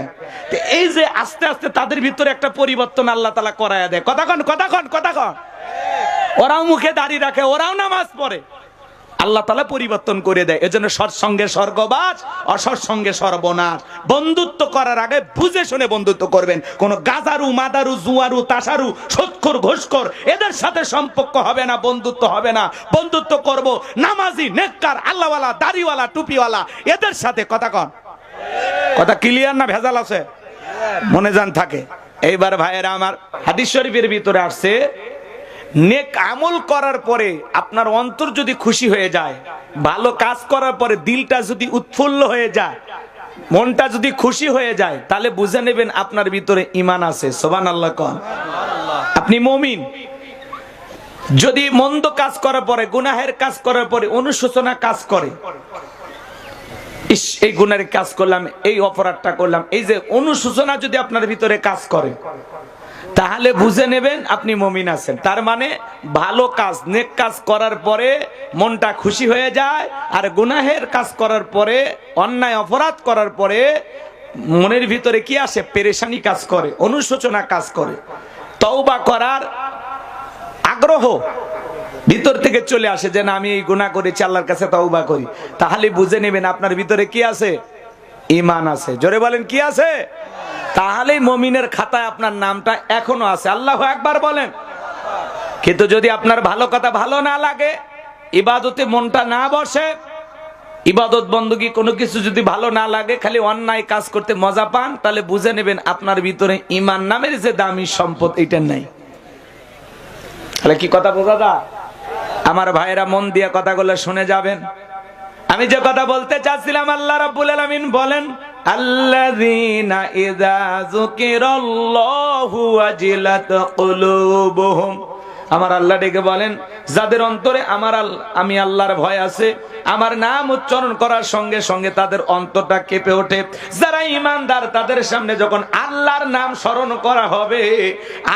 এই যে আস্তে আস্তে তাদের ভিতরে একটা পরিবর্তন আল্লাহ তাআলা করায়া দেয়। কথা কন, কথা কন, কথা কন। ওরাও মুখে দাড়ি রাখে, ওরাও নামাজ পড়ে, আল্লাহ তাআলা পরিবর্তন করে দেয়। এজন্য সৎসঙ্গে স্বর্গবাস, অসৎসঙ্গে সর্বনাশ। বন্ধুত্ব করার আগে বুঝে শুনে বন্ধুত্ব করবেন। কোন গাজারু, মাদারু, জুয়ারু, তাসারু, সুদখোর, ঘুষখোর এদের সাথে সম্পর্ক হবে না, বন্ধুত্ব হবে না। বন্ধুত্ব করব নামাজি, নেককার, আল্লাহওয়ালা, দাড়িওয়ালা, টুপিওয়ালা এদের সাথে। কথা কন? কথা ক্লিয়ার না ভেজাল আছে? মনে জান থাকে। এইবার ভাইয়েরা আমার, হাদিস শরীফের ভিতরে আসছে, নেক আমল করার পরে আপনার অন্তর যদি খুশি হয়ে যায়, ভালো কাজ করার পরে দিলটা যদি উৎফুল্ল হয়ে যায়, মনটা যদি খুশি হয়ে যায়, তাহলে বুঝে নেবেন আপনার ভিতরে ঈমান আছে। সুবহানাল্লাহ কোন? আপনি মুমিন। যদি মন্দ কাজ করার পরে, গুনাহের কাজ করার পরে অনুশোচনা কাজ করে, ইস এই গুনাহের কাজ করলাম, এই অপরাধটা করলাম, এই যে অনুশোচনা যদি আপনার ভিতরে কাজ করে, তাহলে বুঝে নেবেন আপনি মুমিন আছেন। তার মানে ভালো কাজ, নেক কাজ করার পরে মনটা খুশি হয়ে যায়, আর গুনাহের কাজ করার পরে, অন্যায় অপরাধ করার পরে মনের ভিতরে কি আসে? পেরেশানি কাজ করে, অনুশোচনা কাজ করে, তওবা করার আগ্রহ ভিতর থেকে চলে আসে যে না, আমি এই গুনাহ করেছি, আল্লাহর কাছে তওবা করি। তাহলে বুঝে নেবেন আপনার ভিতরে কি আছে? ঈমান আছে। জোরে বলেন কি আছে? তাহলেই মুমিনের খাতায় আপনার নামটা এখনো আছে। আল্লাহু আকবার বলেন। কিন্তু যদি আপনার ভালো কথা ভালো না লাগে, ইবাদতে মনটা না বসে, ইবাদত বন্দী কোনো কিছু যদি ভালো না লাগে, খালি অন্যায় কাজ করতে মজা পান, তাহলে বুঝে নেবেন আপনার ভিতরে ঈমান নামের যে দামি সম্পদ এটা নাই। তাহলে কি কথা বোঝা যায়? আমার ভাইরা মন দিয়ে কথাগুলো শুনে যাবেন। আমি যে কথা বলতে চাচ্ছিলাম, আল্লাহ রাব্বুল আলামিন বলেন, আল্লাযীনা ইযা যুকিরাল্লাহু ওয়াজিলাত কুলুবুহুম। আমার আল্লাহ ডেকে বলেন, যাদের অন্তরে আমি আল্লাহর ভয় আছে, আমার নাম উচ্চারণ করার সঙ্গে সঙ্গে তাদের অন্তরটা কেঁপে ওঠে। যারা ঈমানদার, তাদের সামনে যখন আল্লাহর নাম স্মরণ করা হবে,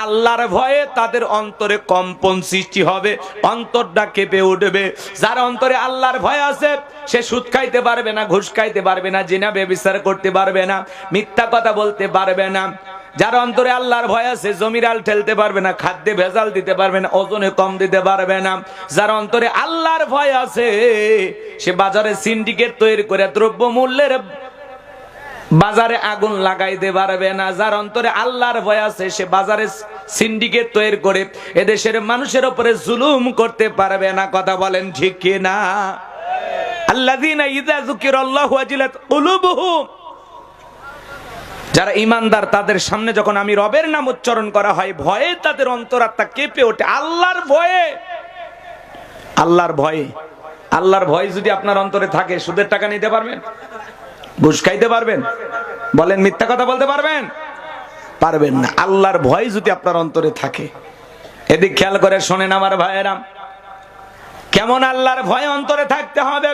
আল্লাহর ভয়ে তাদের অন্তরে কম্পন সৃষ্টি হবে, অন্তরটা কেঁপে উঠবে। যার অন্তরে আল্লাহর ভয় আছে, সে সুদ খাইতে পারবে না, ঘুষ খাইতে পারবে না, জিনা ব্যভিচার করতে পারবে না, মিথ্যা কথা বলতে পারবে না। যার অন্তরে আল্লাহর ভয় আছে, জমিরাল ঠেলতে পারবে না, খাদ্যে ভেজাল দিতে পারবে না, ওজনে কম দিতে পারবে না। যার অন্তরে আল্লাহর ভয় আছে, সে বাজারে সিন্ডিকেট তৈরি করে দ্রব্য মূল্যের বাজারে আগুন লাগাইতে পারবে না। যার অন্তরে আল্লাহর ভয় আছে, সে বাজারে সিন্ডিকেট তৈরি করে এদেশের মানুষের উপরে জুলুম করতে পারবে না। কথা বলেন ঠিক কি না? আল্লাযীনা ইযা যুকিরাল্লাহু ওয়াজিলাত কুলুবুহুম। যারা ঈমানদার, তাদের সামনে যখন আমি রবের নাম উচ্চারণ করা হয়, ভয়ে তাদের অন্তরাত্মা কেঁপে ওঠে। আল্লাহর ভয়ে, আল্লাহর ভয়ে। আল্লাহর ভয় যদি আপনার অন্তরে থাকে, সুদের টাকা নিতে পারবেন? ঘুষ খাইতে পারবেন? বলেন, মিথ্যা কথা বলতে পারবেন? পারবেন না। আল্লাহর ভয় যদি আপনার অন্তরে থাকে, এদিক খেয়াল করে শোনেন আমার ভাইয়েরা, কেমন আল্লাহর ভয় অন্তরে থাকতে হবে।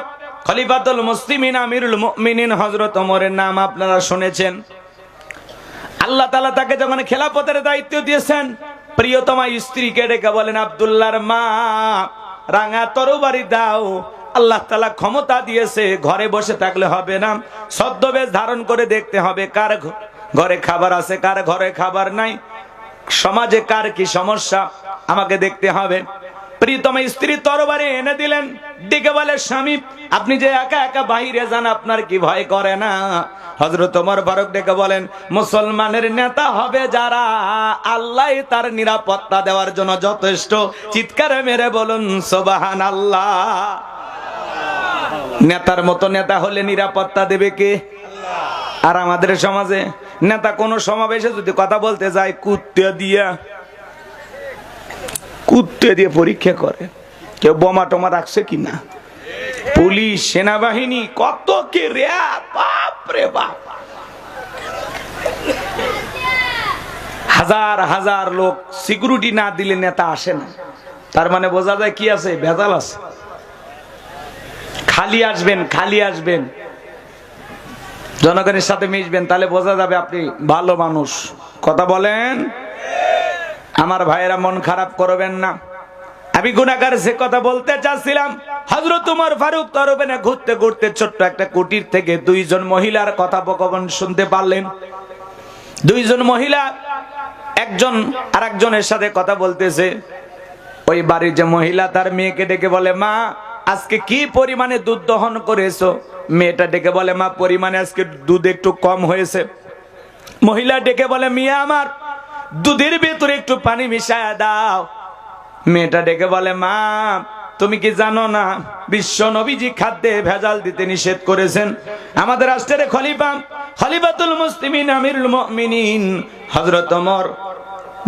খলিফাতুল মুসলিমিন আমিরুল মুমিনিন হযরত ওমরের নাম আপনারা শুনেছেন। আল্লাহ তাআলা তাকে যখন খেলাফতের দায়িত্ব দিয়েছেন, প্রিয়তমা স্ত্রীকে ডেকে বলেন, আব্দুল্লাহর মা, রাঙা তরবারি দাও। আল্লাহ তাআলা ক্ষমতা দিয়েছে, ঘরে বসে থাকলে হবে না, ছদ্মবেশ ধারণ করে দেখতে হবে কার ঘরে খাবার আছে, কার ঘরে খাবার নাই, সমাজে কার কি সমস্যা, আমাকে দেখতে হবে। প্রিয়তমা স্ত্রী তরবারি এনে দিলেন, ডেকে বলে, স্বামী, আপনি যে একা একা বাইরে যান, আপনার কি ভয় করে না? হযরত ওমর ফারুক ডেকে বলেন, মুসলমানের নেতা হবে যারা, আল্লাহ তার নিরাপত্তা দেওয়ার জন্য যথেষ্ট। চিৎকার মেরে বলুন সুবহানাল্লাহ। নেতার মতো নেতা হলে নিরাপত্তা দেবে কে? আর আমাদের সমাজে নেতা কোন সমাবেশে যদি কথা বলতে যায়, কুত্তে দিয়ে পরীক্ষা করে, কেউ বোমা টোমা রাখছে কিনা, পুলিশ, সেনাবাহিনী, কত কে রে, বাপ রে বাপ। হাজার হাজার লোক সিকিউরিটি না দিলে নেতা আসে না। তার মানে বোঝা যায় কি আছে? ভেজাল আছে। খালি আসবেন, জনগণের সাথে মিশবেন, তাহলে বোঝা যাবে আপনি ভালো মানুষ। কথা বলেন। আমার ভাইয়েরা, মন খারাপ করবেন না। আমি গুনাহগার সে কথা বলতে চাচ্ছিলাম। হযরত ওমর ফারুক তরবারি ঘুরতে ঘুরতে ছোট্ট একটা কুটির থেকে দুইজন মহিলার কথোপকথন শুনতে পারলেন। দুইজন মহিলা একজন আরেকজনের সাথে কথা বলতেছে। ওই বাড়ির যে মহিলা, তার মেয়েকে ডেকে বলে, মা, আজকে কি পরিমাণে দুধ দহন করেছো? মেয়েটা ডেকে বলে, মা, পরিমাণে আজকে দুধ একটু কম হয়েছে। মহিলা ডেকে বলে, মিয়া আমার, দুধের ভেতরে একটু পানি মিশায়া দাও। মেয়েটা ডেকে বলে, মা, তুমি কি জানো না বিশ্ব নবীজি খাদ্যে ভেজাল দিতে নিষেধ করেছেন? আমাদের রাষ্ট্রের খলিফাতুল মুসলিমিন আমিরুল মুমিনিন হযরত ওমর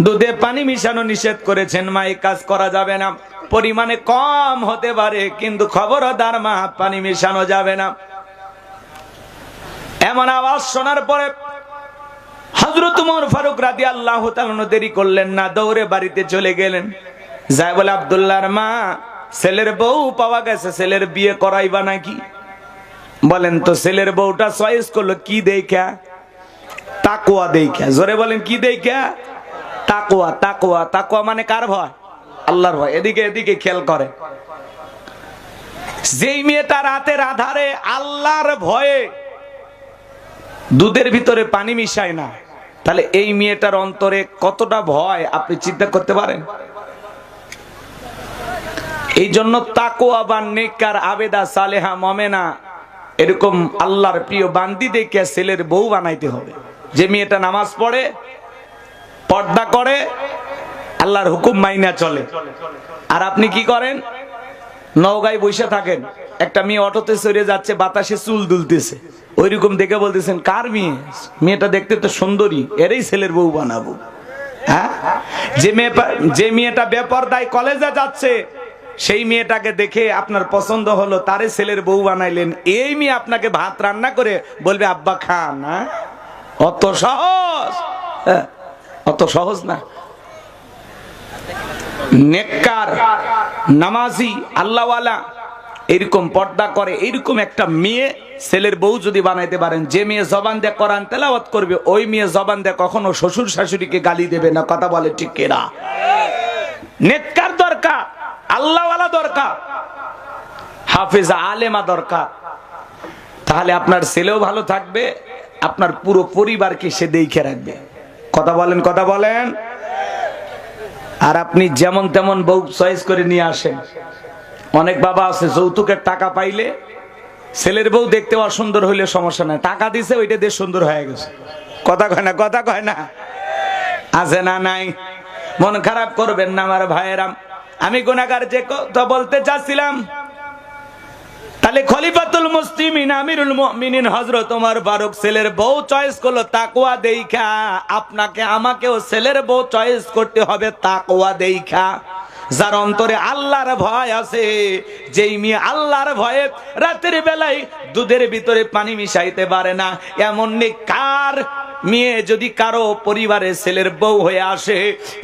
দুধে পানি মিশানো নিষেধ করেছেন। মা, এই কাজ করা যাবে না, পরিমাণে কম হতে পারে, কিন্তু খবরদার মা, পানি মিশানো যাবে না। এমন আওয়াজ শোনার পরে হযরত ওমর ফারুক রাদিয়াল্লাহু তাআলা দেরি করলেন না, দৌড়ে বাড়িতে চলে গেলেন। যাই বলে, আব্দুল্লাহর মা, ছেলের বউ পাওয়া গেছে, ছেলের বিয়ে করাইবা নাকি? বলেন তো, ছেলের বউটা চয়েস করলো কি দেখা? তাকওয়া দেখা। জোরে বলেন, কি দেখা? তাকওয়া তাকওয়া তাকওয়া মানে কার ভয়? আল্লাহর ভয়। এদিকে এদিকে খেয়াল করে, যেই মেয়েটা রাতের আধারে আল্লাহর ভয়ে দুধের ভিতরে পানি মিশায় না, তাহলে এই মেয়েটার অন্তরে কতটা ভয় আপনি চিন্তা করতে পারেন? এই জন্য তাকওয়া বা নেককার আবেদা সালেহা মুমিনা এরকম আল্লাহর প্রিয় বান্দি দেখে ছেলের বউ বানাইতে হবে। যে মেয়েটা নামাজ পড়ে, পর্দা করে, আল্লাহর হুকুম মাইনা চলে। আর আপনি কি করেন? নওগাঁয় বসে থাকেন, একটা মেয়ে অটোতে চড়ে যাচ্ছে, বাতাসে চুল দুলতেছে, ওইরকম দেখে বলতেছেন কার মেয়ে? মেয়েটা দেখতে তো সুন্দরী, এরই ছেলের বউ বানাবো। হ্যাঁ, যে মেয়েটা বেপরদায় কলেজে যাচ্ছে, সেই মেয়েটাকে দেখে আপনার পছন্দ হলো, তারে ছেলের বউ বানাইলেন। এই মেয়ে আপনাকে ভাত রান্না করে বলবে আব্বা খান। অত সহজ? অত সহজ না। নেককার নামাজি আল্লাহওয়ালা এরকম পর্দা করে এরকম একটা মেয়ে ছেলের বউ যদি বানাইতে পারেন, যে মেয়ে জবান দিয়ে কোরআন তেলাওয়াত করবে, ওই মেয়ে জবান দিয়ে কখনো শ্বশুর শাশুড়িকে গালি দেবে না। কথা বলে ঠিক কিনা? নেককার দরকার, আল্লাহওয়ালা দরকার, হাফেজা আলেমা দরকার। তাহলে আপনার ছেলেও ভালো থাকবে, আপনার পুরো পরিবারকে সে দেখে রাখবে। কথা বলেন, কথা বলেন। আর আপনি যেমন তেমন বউ চয়েস করে নিয়ে আসেন। অনেক বাবা আছে যৌতুকের টাকা পাইলে ছেলের বউ দেখতে অসুন্দর হইলে সমস্যা নাই, টাকা দিছে ওইটা দিয়ে সুন্দর হয়ে গেছে। কথা কয় না, কথা কয় না, আছে না নাই? মন খারাপ করবেন না আমার ভাইয়েরাম। আমি গুনাহগার যে কথা বলতে চাচ্ছিলাম, তাহলে খলিফাতুল মুসলিমিন আমিরুল মুমিনিন হযরত ওমর ফারুক ছেলের বউ চয়েস করলো তাকওয়া দেইখা। আপনাকে আমাকেও ছেলের বউ চয়েস করতে হবে তাকওয়া দেইখা, যার অন্তরে আল্লাহর ভয় আছে। যেই মেয়ে আল্লাহর ভয়ে রাতের বেলায় দুধের ভিতরে পানি মিশাইতে পারে না, এমন নেককার মেয়ে যদি কারো পরিবারে ছেলের বউ হয়ে আসে,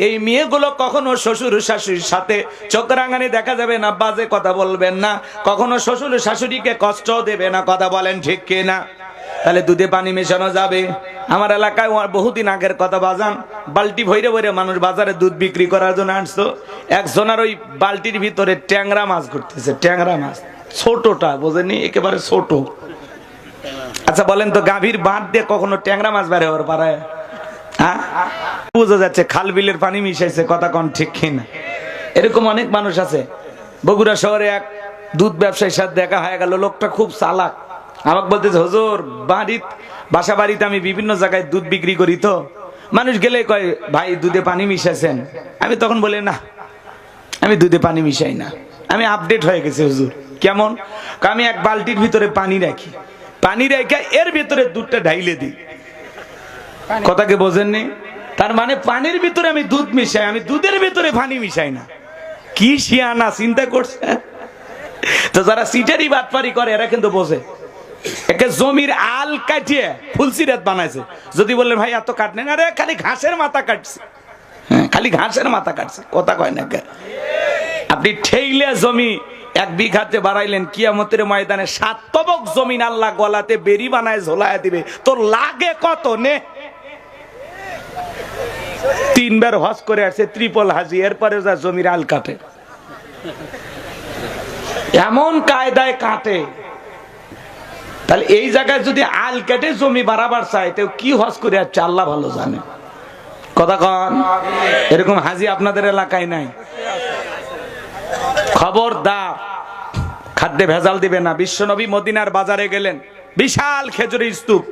এই মেয়েগুলো কখনো শ্বশুর শাশুড়ির সাথে চোখ রাঙানি দেখা যাবে না, বাজে কথা বলবেন না, কখনো শ্বশুর শাশুড়িকে কষ্ট দেবে না। কথা বলেন ঠিক কিনা? তাহলে দুধে পানি মেশানো যাবে। আমার এলাকায় বহুদিন আগের কথা বাজান, বালতি ভরে ভরে মানুষ বাজারে দুধ বিক্রি করার জন্য আসতো। একজনের ওই বালতির ভিতরে ট্যাংরা মাছ ঘুরতেছে, ট্যাংরা মাছ, ছোটটা বোঝেনি, একেবারে ছোট। আচ্ছা বলেন তো, গাভীর বাঁধ দিয়ে কখনো ট্যাংরা মাছ বের হওয়ার পারে? হ্যাঁ, বোঝা যাচ্ছে খাল বিলের পানি মিশাইছে। কথা কন ঠিক কিনা? এরকম অনেক মানুষ আছে। বগুড়া শহরে এক দুধ ব্যবসায়ীর সাথে দেখা হয়ে গেল, লোকটা খুব চালাক। আমাকে বলতেছে, হুজুর বাসা বাড়িতে আমি বিভিন্ন জায়গায় দুধ বিক্রি করি, তো মানুষ গেলে কয় ভাই দুধে পানি মিশাইছেন। আমি তখন বলি না, আমি দুধে পানি মিশাই না, আমি আপডেট হয়ে গেছি হুজুর। কেমন? আমি এক বালতির ভিতরে পানি রাখি, পানি রেখে এর ভিতরে দুধটা ঢাইলে দিই। কথাকে বোঝেননি? তার মানে পানির ভিতরে আমি দুধ মিশাই, আমি দুধের ভিতরে পানি মিশাই না। কি শিয়ানা চিন্তা করছে। তো যারা সিটারি বাটপারি করে এরা কিন্তু বোঝে। একে জমির আল কাটিয়ে ফুলসিরাত বানাইছে। যদি বললেন ভাই এত কাটলেন, আরে খালি ঘাসের মাথা কাটছে। হ্যাঁ, খালি ঘাসের মাথা কাটছে। কথা কয় না? আপনি ঠেইলে জমি 1 বিঘাতে বাড়াইলেন, কিয়ামতের ময়দানে 7 তবক জমিন আল্লাহ গলাতে বেরি বানায় ঝোলায় দিবে। তোর লাগে কত নে? 3 বার হজ করে আসছে, ত্রিপল হাজি, এরপরে যা জমির আল কাটে, এমন কায়দায় কাটে। তাহলে এই জায়গায় যদি আল কেটে জমি বাড়াবার চায়, তো কি হজ করে আসছে আল্লাহ ভালো জানে। কথা কন? এরকম হাজি আপনাদের এলাকায় নাই? খবরদার, খাদ্যে ভেজাল দিবে না। বিশ্বনবী মদিনার বাজারে গেলেন, বিশাল খেজুরের স্তূপ।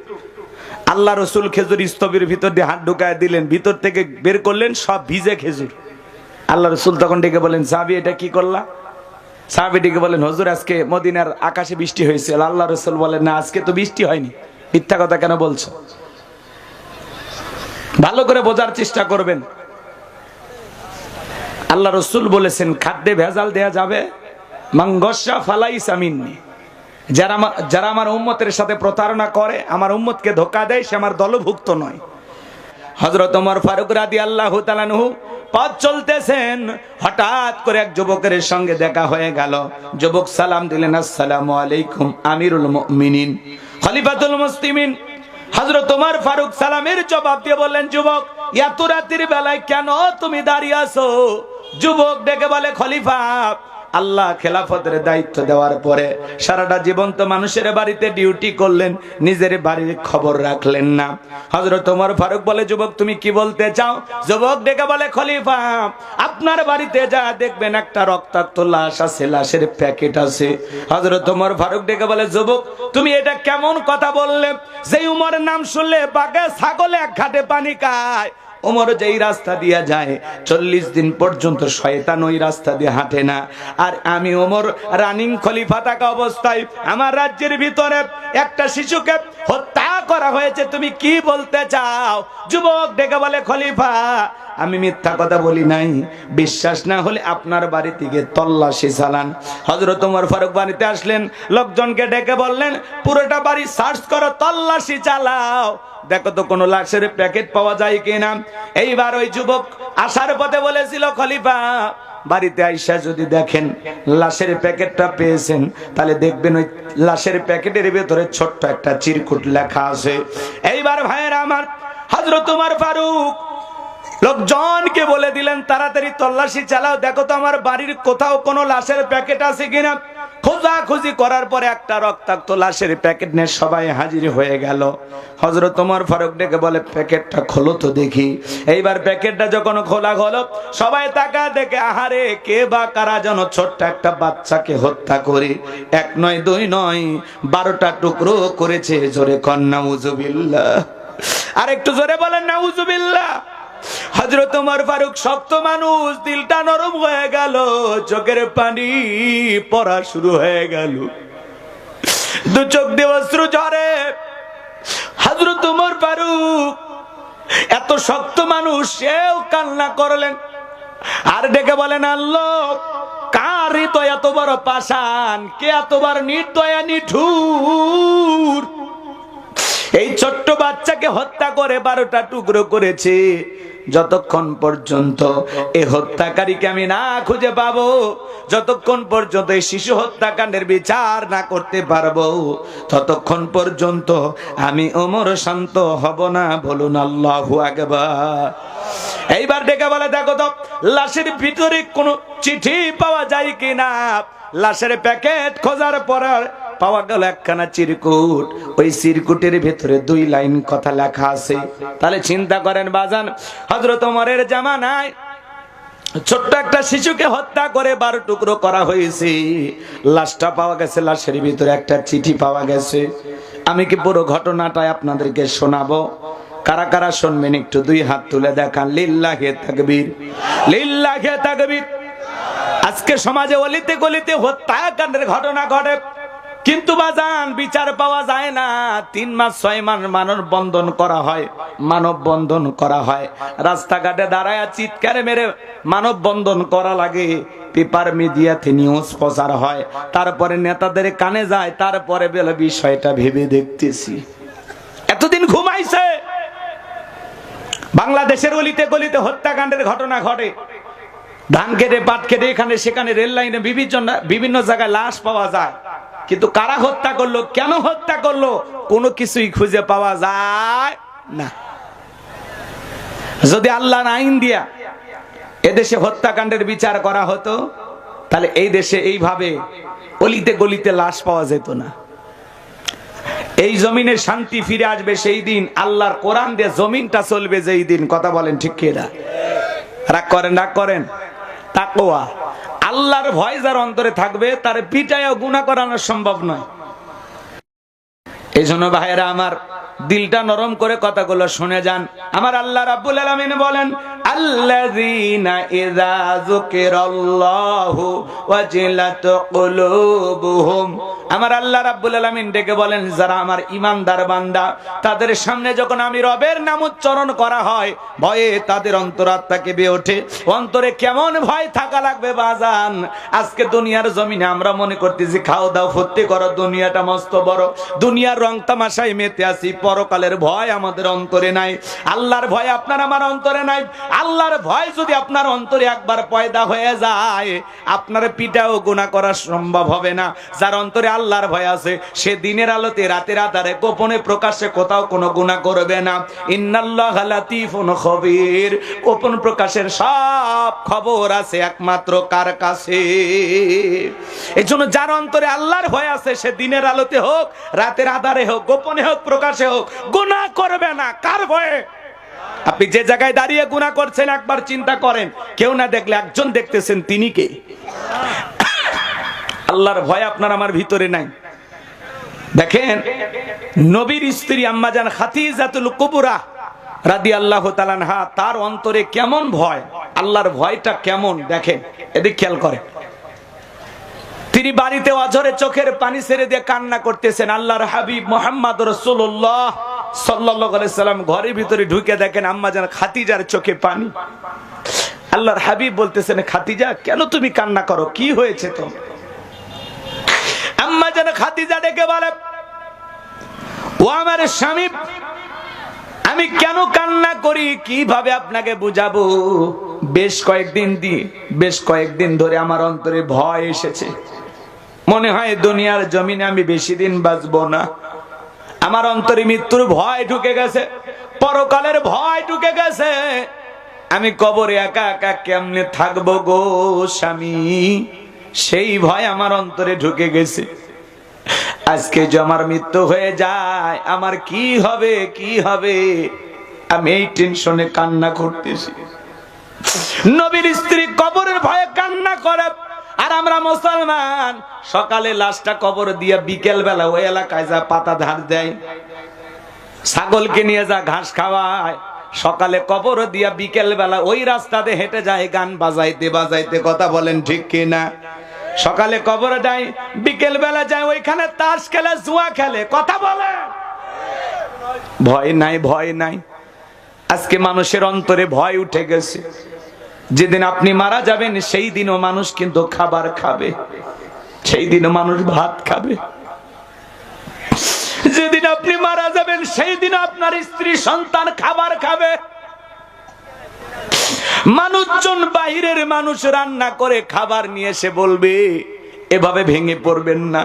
আল্লাহ রসুল খেজুর স্তূপের ভিতর দিয়ে হাত ঢুকায় দিলেন, ভিতর থেকে বের করলেন সব ভিজে খেজুর। আল্লাহ রসুল তখন ডেকে বলেন, সাহাবী এটা কি করলা? সাহাবী ডেকে বলেন, হুজুর আজকে মদিনার আকাশে বৃষ্টি হয়েছে। আল্লাহ রসুল বলেন, না আজকে তো বৃষ্টি হয়নি, মিথ্যা কথা কেন বলছো? ভালো করে বোঝার চেষ্টা করবেন। আল্লাহ রসুল বলেছেন খাদ্যে ভেজাল দেয়া যাবে। মাংগসা ফালাইসা মিন্নি, যারা আমার উম্মতের সাথে প্রতারণা করে, আমার উম্মতকে ধোঁকা দেয়, সে আমার দলভুক্ত নয়। হযরত ওমর ফারুক রাদিয়াল্লাহু তাআলা আনহু পথ চলতেছেন, হঠাৎ করে এক যুবকের সঙ্গে দেখা হয়ে গেল। যুবক সালাম দিলেন, আসসালামু আলাইকুম আমিরুল মুমিনিন খলিফাতুল মুসলিমিন। হযরত ওমর ফারুক সালামের জবাব দিয়ে বললেন, যুবক এত রাতের বেলায় কেন তুমি দাঁড়িয়ে আছো? যুবক ডেকে বলে, খলিফা, আল্লাহ খেলাফতের দায়িত্ব দেওয়ার পরে সারাটা জীবন তো মানুষের বাড়িতে ডিউটি করলেন, নিজের বাড়ির খবর রাখলেন না। হযরত ওমর ফারুক বলে, যুবক তুমি কি বলতে চাও? যুবক ডেকে বলে, খলিফা, আপনার বাড়িতে যা দেখবেন একটা রক্তাক্ত লাশ আছে, লাশের প্যাকেট আছে। হযরত ওমর ফারুক ডেকে বলে, যুবক তুমি এটা কেমন কথা বললে? যেই উমরের নাম শুনলে বাঘে ছাগলে এক ঘাটে পানি খায়। ওমর যেই রাস্তা দিয়ে যায় 40 দিন পর্যন্ত শয়তান ওই রাস্তা দিয়ে হাঁটে না। আর আমি ওমর রানিং খলিফা থাকা অবস্থায় আমার রাজ্যের ভিতরে একটা শিশুকে হত্যা করা হয়েছে, তুমি কি বলতে চাও? যুবক ডেকে বলে, খলিফা, আমি মিথ্যা কথা বলি নাই। বিশ্বাস না হলে আপনার বাড়ি থেকে তল্লাশি চালান। হযরত ওমর ফারুক বাড়িতে আসলেন, লোকজনকে ডেকে বললেন, পুরোটা বাড়ি সার্চ করো, তল্লাশি চালাও, দেখো তো কোনো লাশের প্যাকেট পাওয়া যায় কিনা। এইবার ওই যুবক আসার পথে বলেছিল, খলিফা, বাড়িতে আইসা যদি দেখেন লাশের প্যাকেটটা পেয়েছেন, তাহলে দেখবেন ওই লাশের প্যাকেটের ভেতরে ছোট্ট একটা চিরকুট লেখা আছে। এইবার ভাইয়েরা আমার, হযরত ওমর ফারুক লোকজনকে বলে দিলেন, তাড়াতাড়ি তল্লাশি চালাও, দেখো তো আমার বাড়ির কোথাও কোনো লাশের প্যাকেট আছে কিনা। খোঁজাখুঁজি করার পরে একটা রক্তাক্ত লাশের প্যাকেট নিয়ে সবাই হাজির হয়ে গেল। হযরত ওমর ফারুক ডেকে বলে, প্যাকেটটা খোলো তো দেখি। এইবার প্যাকেটটা যখন খোলা হলো, সবাই তাকা দেখে, আহারে, কে বা কারা যেন ছোট্ট একটা বাচ্চাকে হত্যা করে 1 নয় 2 নয় 12টা টুকরো করেছে। জোরে কন নাউজুবিল্লাহ, আর একটু জোরে বলেন নাউজুবিল্লাহ। হযরত ওমর ফারুক শক্ত মানুষ, দিলটা নরম হয়ে গেল, চোখের পানি পড়া শুরু হয়ে গেল, দু চোখ দিয়ে অশ্রু ঝরে। হযরত ওমর ফারুক এত শক্ত মানুষ, সেও কান্না করলেন আর ডেকে বলেন, আল্লাহ, কার হৃদয় এত বড় পাষাণ, কে এতবার নির্দয়া নিঠুর, এই ছোট্ট বাচ্চাকে হত্যা করে 12টা টুকরো করেছে। যতক্ষণ পর্যন্ত এই হত্যাকারীকে আমি না খুঁজে পাবো, যতক্ষণ পর্যন্ত এই শিশু হত্যাকাণ্ডের বিচার না করতে পারবো, ততক্ষণ পর্যন্ত আমি ওমর শান্ত হব না। বলুন আল্লাহু আকবার। এইবার ডেকে বলে, দেখো তো লাশের ভিতরে কোনো চিঠি পাওয়া যায় কিনা। লাশের প্যাকেট খোঁজার পর পাওয়া গেল একখানা চিরকুট। ওই চিরকুটের ভেতরে 2 লাইন কথা লেখা আছে। তাহলে চিন্তা করেন বাজান, হযরত ওমরের জামানায় ছোট্ট একটা শিশুকে হত্যা করে 12 টুকরো করা হয়েছে। লাশটা পাওয়া গেছে, লাশের ভিতরে একটা চিঠি পাওয়া গেছে। আমি কি পুরো ঘটনাটা আপনাদেরকে শোনাবো? কারা কারা শুনবেন একটু 2 হাত তুলে দেখান। লিল্লাহি তাকবীর, লিল্লাহি তাকবীর। আজকে সমাজে অলিতে গলিতে হত্যাকাণ্ডের ঘটনা ঘটে, কিন্তু বাজান বিচার পাওয়া যায় না। 3 মাস 6 মাস মানববন্ধন করা হয়, মানববন্ধন করা হয়, রাস্তাঘাটে দাঁড়ায় চিৎকার মেরে মানববন্ধন করা লাগে, পেপার মিডিয়াতে নিউজ প্রচার হয়, তারপরে নেতাদের কানে যায়, তারপরে বলে বিষয়টা ভেবে দেখতেছি। এতদিন ঘুমাইছে। বাংলাদেশের অলিতে গলিতে হত্যাকাণ্ডের ঘটনা ঘটে, ধান কেটে পাট কেটে এখানে সেখানে রেল লাইনে বিভিন্ন জায়গায় লাশ পাওয়া যায়, কিন্তু কারা হত্যা করলো, কেন হত্যা করলো, কোনো কিছুই খুঁজে পাওয়া যায় না। যদি আল্লাহর আইন দিয়া এদেশে হত্যাকাণ্ডের বিচার করা হতো, তাহলে এই দেশে এইভাবে অলিতে গলিতে লাশ পাওয়া যেত না। এই জমিনে শান্তি ফিরে আসবে সেই দিন, আল্লাহর কোরআন দিয়ে জমিনটা চলবে যেই দিন। কথা বলেন ঠিক কিনা? রাগ করেন, রাগ করেন। তাকওয়া, আল্লাহর ভয় যার অন্তরে থাকবে, তার পিটায়ও গুনাহ করানো সম্ভব নয়। এই জন্য ভাইয়েরা আমার, দিলটা নরম করে কথাগুলো শুনে যান। আমার আল্লাহ রাব্বুল আলামিন বলেন, আল্লাযীনা ইযা যুকিরাল্লাহু ওয়াজিলাত কুলুবুহুম। আমার আল্লাহ রাব্বুল আলামিন ডেকে বলেন, যারা আমার ঈমানদার বান্দা, তাদের সামনে যখন আমি রবের নাম উচ্চারণ করা হয়, ভয়ে তাদের অন্তরাত্মা কেঁপে ওঠে। অন্তরে কেমন ভয় থাকা লাগবে বাজান। আজকে দুনিয়ার জমিনে আমরা মনে করতেছি খাও দাও ফুর্তি করো, দুনিয়াটা মস্ত বড়, দুনিয়ার রং তামাশায় মেতে আসি, পরকালের ভয় আমাদের অন্তরে নাই, আল্লাহর ভয় আপনার আমার অন্তরে নাই। আল্লাহর ভয় যদি আপনার অন্তরে একবার পয়দা হয়ে যায়, আপনার পিঠাও গুনাহ করা সম্ভব হবে না। যার অন্তরে আল্লাহর ভয় আছে সে দিনের আলোতে রাতের আধারে গোপনে প্রকাশ্যে কোথাও কোনো গুনাহ করবে না। ইন্নাল্লাহা লাতীফুন খবীর, গোপন প্রকাশের সব খবর আছে একমাত্র কার কাছে? এজন্য যার অন্তরে আল্লাহর ভয় আছে সে দিনের আলোতে হোক রাতের আধারে হোক গোপনে হোক প্রকাশে হোক গুনাহ করবে না। কার ভয়ে? আপনি যে জায়গায় দাঁড়িয়ে গুনাহ করছেন একবার চিন্তা করেন, কেউ না দেখলে একজন দেখতেছেন, তিনি কে? আল্লাহর ভয় আপনার আমার ভিতরে নাই। দেখেন নবীর স্ত্রী আম্মা জান খাদিজাতুল কুবরা রাদিয়াল্লাহু তাআলা আনহা, তার অন্তরে কেমন ভয়, আল্লাহর ভয়টা কেমন দেখেন, এদিকে খেয়াল করেন। তিনি বাড়িতে অঝরে চোখের পানি ছেড়ে দিয়ে কান্না করতেছেন। আল্লাহর হাবিব মুহাম্মদ রাসূলুল্লাহ সাল্লাল্লাহু আলাইহি সাল্লাম ঘরের ভিতরে ঢুকে দেখেন আম্মা জান খাদিজার চোখে পানি। আল্লাহর হাবিব বলতেছেন, খাদিজা কেন তুমি কান্না করো, কি হয়েছে তোমার? আম্মা জান খাদিজা ডেকে বলে, ও আমার স্বামী, আমি কেন কান্না করি কিভাবে আপনাকে বুঝাবো? বেশ কয়েকদিন ধরে আমার অন্তরে ভয় এসেছে। মনে হয় দুনিয়ার জমিনে আমি বেশি দিন বাঁচবো না। আমার অন্তরে মৃত্যুর ভয় ঢুকে গেছে, পরকালের ভয় ঢুকে গেছে। আমি কবরে একা একা কেমনে থাকবো গো স্বামী, সেই ভয় আমার অন্তরে ঢুকে গেছে। আজকে যে আমার মৃত্যু হয়ে যায় আমার কি হবে, কি হবে, আমি এই টেনশনে কান্না করতেছি। নবীর স্ত্রী কবরের ভয়ে কান্না করে, আর আমরা মুসলমান সকালে লাশটা কবর দিয়ে বিকেল বেলা ওই এলাকায় যা পাতা ধার দেয়, ছাগলকে নিয়ে যা ঘাস খাওয়ায়, সকালে কবর দিয়া বিকেল বেলা ওই রাস্তাতে হেঁটে যায় গান বাজাইতে বাজাইতে। কথা বলেন ঠিক কিনা? সকালে কবর যায়, বিকেল বেলা যায় ওইখানে তাস খেলে, জুয়া খেলে। কথা বলে ভয় নাই, ভয় নাই। আজকে মানুষের অন্তরে ভয় উঠে গেছে। যেদিন আপনি মারা যাবেন সেই দিনও মানুষ কিন্তু খাবার খাবে, সেই দিনও মানুষ ভাত খাবে। যেদিন আপনি মারা যাবেন সেই দিন আপনার স্ত্রী সন্তান খাবার খাবে। মানুষজন বাহিরের মানুষ রান্না করে খাবার নিয়ে এসে বলবে, এভাবে ভেঙে পড়বেন না।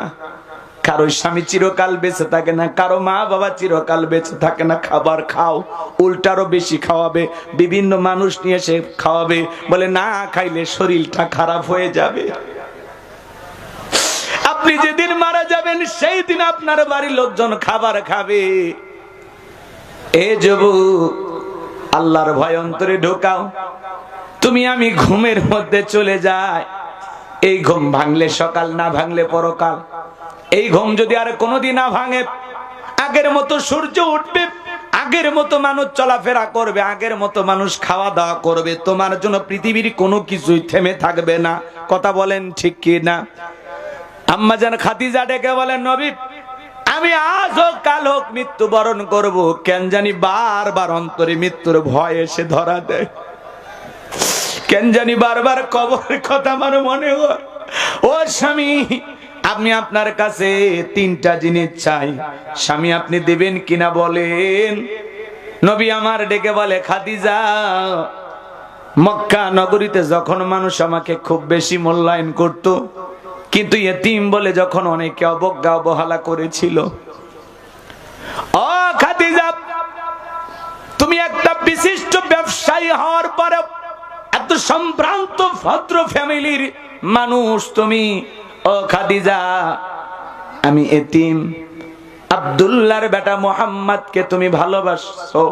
কারো স্বামী চিরকাল বেঁচে থাকে না, কারো মা বাবা চিরকাল বেঁচে থাকে না। খাবার খাও, উল্টারও বেশি খাওয়াবে, বিভিন্ন মানুষ নিয়ে এসে খাওয়াবে, বলে না খাইলে শরীরটা খারাপ হয়ে যাবে। আপনি যেদিন মারা যাবেন সেই দিন আপনার বাড়ির লোকজন খাবার খাবে। এ যুবক, আল্লাহর ভয় অন্তরে ঢোকাও। তুমি আমি ঘুমের মধ্যে চলে যায়, এই ঘুম ভাঙলে সকাল, না ভাঙলে পরকাল। এই ঘুম যদি আর কোনোদিন না ভাঙে, আগের মতো সূর্য উঠবে, আগের মতো মানুষ চলাফেরা করবে, আগের মতো মানুষ খাওয়া দাওয়া করবে, তোমার জন্য পৃথিবীর কোনো কিছুই থেমে থাকবে না। কথা বলেন ঠিক কি না? আম্মা জান খাদিজা ডেকে বলেন, নবী আমি আজ হোক কাল হোক মৃত্যুবরণ করব, কেন জানি বারবার অন্তরে মৃত্যুর ভয় এসে ধরা দেয়। কেন জানি বারবার কবরের কথা আমার মনে হয়। ও স্বামী, আমি আপনার কাছে তিনটা জিনিস চাই, স্বামী আপনি দেবেন কিনা বলেন। নবী আমার ডেকে বলে, খাদিজা, মক্কা নগরীতে যখন মানুষ আমাকে খুব বেশি মূল্যায়ন করত, কিন্তু ইতিম বলে যখন অনেকে অবজ্ঞা অবহেলা করেছিল, ও খাদিজা, তুমি একটা বিশিষ্ট ব্যবসায়ী হওয়ার পরে, এত সম্ভ্রান্ত ভদ্র ফ্যামিলির মানুষ তুমি, ও খাদিজা, আমি এতিম আব্দুল্লাহর বেটা মোহাম্মদকে তুমি ভালোবাসো,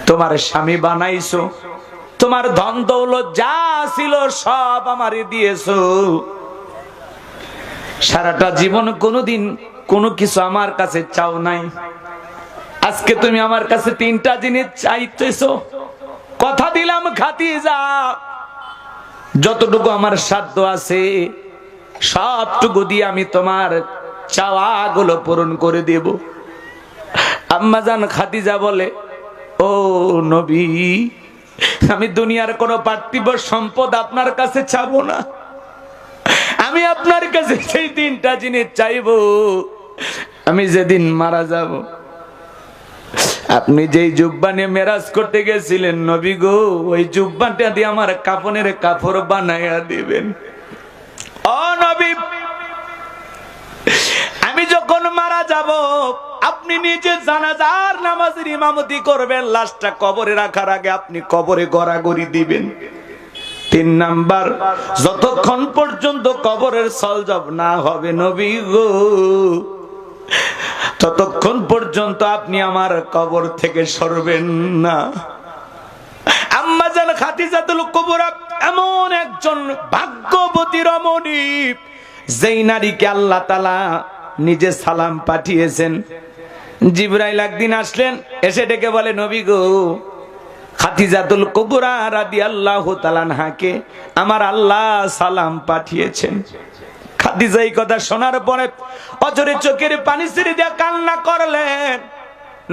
তোমার স্বামী বানাইছো, তোমার ধন দৌলত যা ছিল সব আমারে দিয়েছো, সারাটা জীবন কোনোদিন কোনো কিছু আমার কাছে চাও নাই, আজকে তুমি আমার কাছে তিনটা জিনিস চাইতেছো। কথা দিলাম খাদিজা, যতটুকু আমার সাধ্য আছে সবটুকু দিয়ে আমি তোমার চাওয়াগুলো পূরণ করে দেব। আম্মাজান খাদিজা বলে, ও নবী, আমি দুনিয়ার কোনো পার্থিব সম্পদ আপনার কাছে চাবো না, আমি আপনার কাছে সেই তিনটা জিনিস চাইবো। আমি যেদিন মারা যাব, আপনি যেই জুব্বা নিয়ে মেরাজ করতে গেছিলেন নবী গো, ওই জুব্বাটা দিয়ে আমার কাফনের কাপড় বানাইয়া দিবেন। ও নবী, আমি যখন মারা যাব আপনি নিজে জানাজার নামাজের ইমামতি করবেন, লাশটা কবরে রাখার আগে আপনি কবরে গড়াগড়ি দিবেন। 3 নাম্বার, যতক্ষণ পর্যন্ত কবরের সলজব না হবে নবী গো, ততক্ষণ পর্যন্ত আপনি আমার কবর থেকে সরবেন না। আম্মা জান খাদিজাতুল কুবরা এমন একজন ভাগ্যবতী রমণী, যেই নারীকে আল্লাহ তাআলা নিজে সালাম পাঠিয়েছেন। জিবরাইল একদিন আসলেন, এসে ডেকে বলে নবী গো, খাদিজাতুল কুবরা রাদিয়াল্লাহু তাআলা আনহাকে আমার আল্লাহ সালাম পাঠিয়েছেন। খাদিজা এই কথা শোনার পরে অজরে চোখের পানি ছেড়ে দিয়ে কান্না করলেন।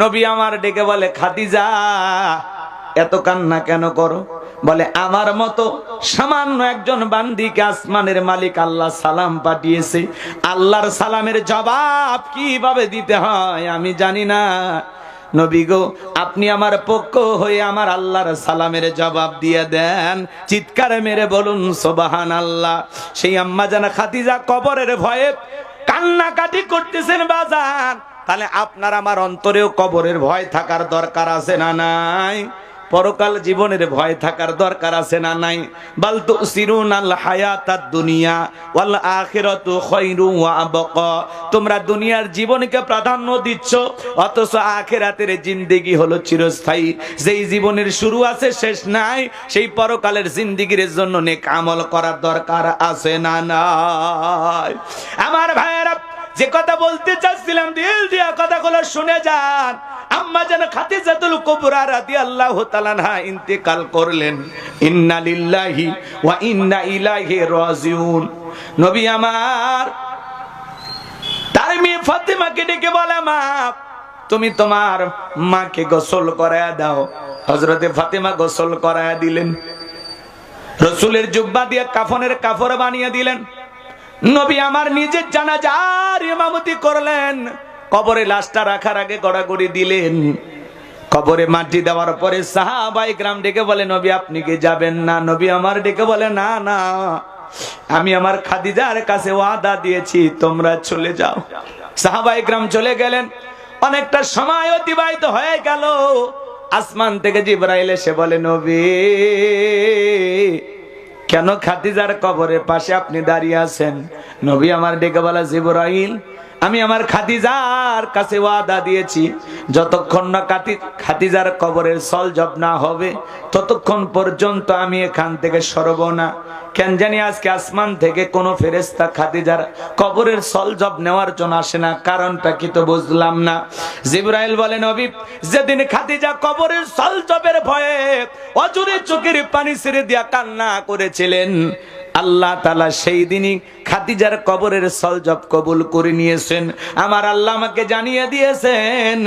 নবী আমার ডেকে বলে, খাদিজা এত কান্না কেন করো? বলে, আমার মতো সামান্য একজন বান্দিকে আসমানের মালিক আল্লাহ সালাম পাঠিয়েছে, আল্লাহর সালামের জবাব কিভাবে দিতে হয় আমি জানি না। নবী গো, আপনি আমার পক্ষ হয়ে আমার আল্লাহর সালামের জবাব দিয়ে দেন। চিৎকার মেরে বলুন সুবহানাল্লাহ। সেই আম্মা জানা খাদিজা কবরের ভয়ে কান্নাকাটি করতেছেন বাজার। তাহলে আপনার আমার অন্তরেও কবরের ভয় থাকার দরকার আছে না নাই? পরকাল জীবনের ভয় থাকার দরকার আছে না নাই? বাল তুসিরুনাল হায়াতাদ দুনিয়া ওয়াল আখিরাতু খায়রু ওয়া আবকা। তোমরা দুনিয়ার জীবনকে প্রাধান্য দিচ্ছ, অথচ আখিরাতের জিন্দেগি হলো চিরস্থায়ী। যেই জীবনের শুরু আছে শেষ নাই, সেই পরকালের জিন্দেগির জন্য নেক আমল করার দরকার আছে না নাই? আমার ভাইয়েরা, যে কথা বলতে চাচ্ছিলাম দিল দিয়া কথাগুলো শুনে যান। আম্মা জান খাদিজাতুল কুবরা রাদিয়াল্লাহু তাআলা আনহা ইন্তেকাল করলেন। ইন্না লিল্লাহি ওয়া ইন্না ইলাইহি রাজিউন। নবী আমার তার মেয়ে ফাতেমাকে ডেকে বলে, মা তুমি তোমার মাকে গোসল করায়া দাও। হযরতে ফাতেমা গোসল করায়া দিলেন, রাসূলের জুব্বা দিয়ে কাফনের কাপড় বানিয়ে দিলেন। নবী আমার নিজের জানাজার ইমামতি করলেন। কবরে লাশটা রাখার আগে গড়াগড়ি দিলেন। কবরে মাটি দেওয়ার পরে সাহাবায়ে কেরাম ডেকে বলে, নবী আপনি কি যাবেন না? নবী আমার ডেকে বলে, না না, আমি আমার খাদিজার কাছে ওয়াদা দিয়েছি, তোমরা চলে যাও। সাহাবায়ে কেরাম চলে গেলেন। অনেকটা সময় অতিবাহিত হয়ে গেল। আসমান থেকে জিবরাইল এসে বলে, নবী কেন খাদিজার কবরের পাশে আপনি দাঁড়িয়ে আছেন? নবী আমার ডেকে বলে, জিবরাইল আমি আমার খাদিজার কাছে ওয়াদা দিয়েছি, যতক্ষণ না খাদিজার কবরের সলজব না হবে ততক্ষণ পর্যন্ত আমি এখান থেকে সরব না। কেন জানি আজকে আসমান থেকে কোনো ফেরেশতা খাদিজার কবরের সলজব নেওয়ার জন্য আসে না, কারণটা কি তো বুঝলাম না। জিবরাইল বলে, নবী যেদিন খাদিজা কবরের সলজবের ভয়ে অজরে চোখের পানি ছেড়ে দিয়া কান্না করেছিলেন, আল্লাহ তাআলা সেই দিনই খাদিজার কবরের সলজব কবুল করে নিয়েছেন। আমার আল্লাহ আমাকে জানিয়ে দিয়েছেন,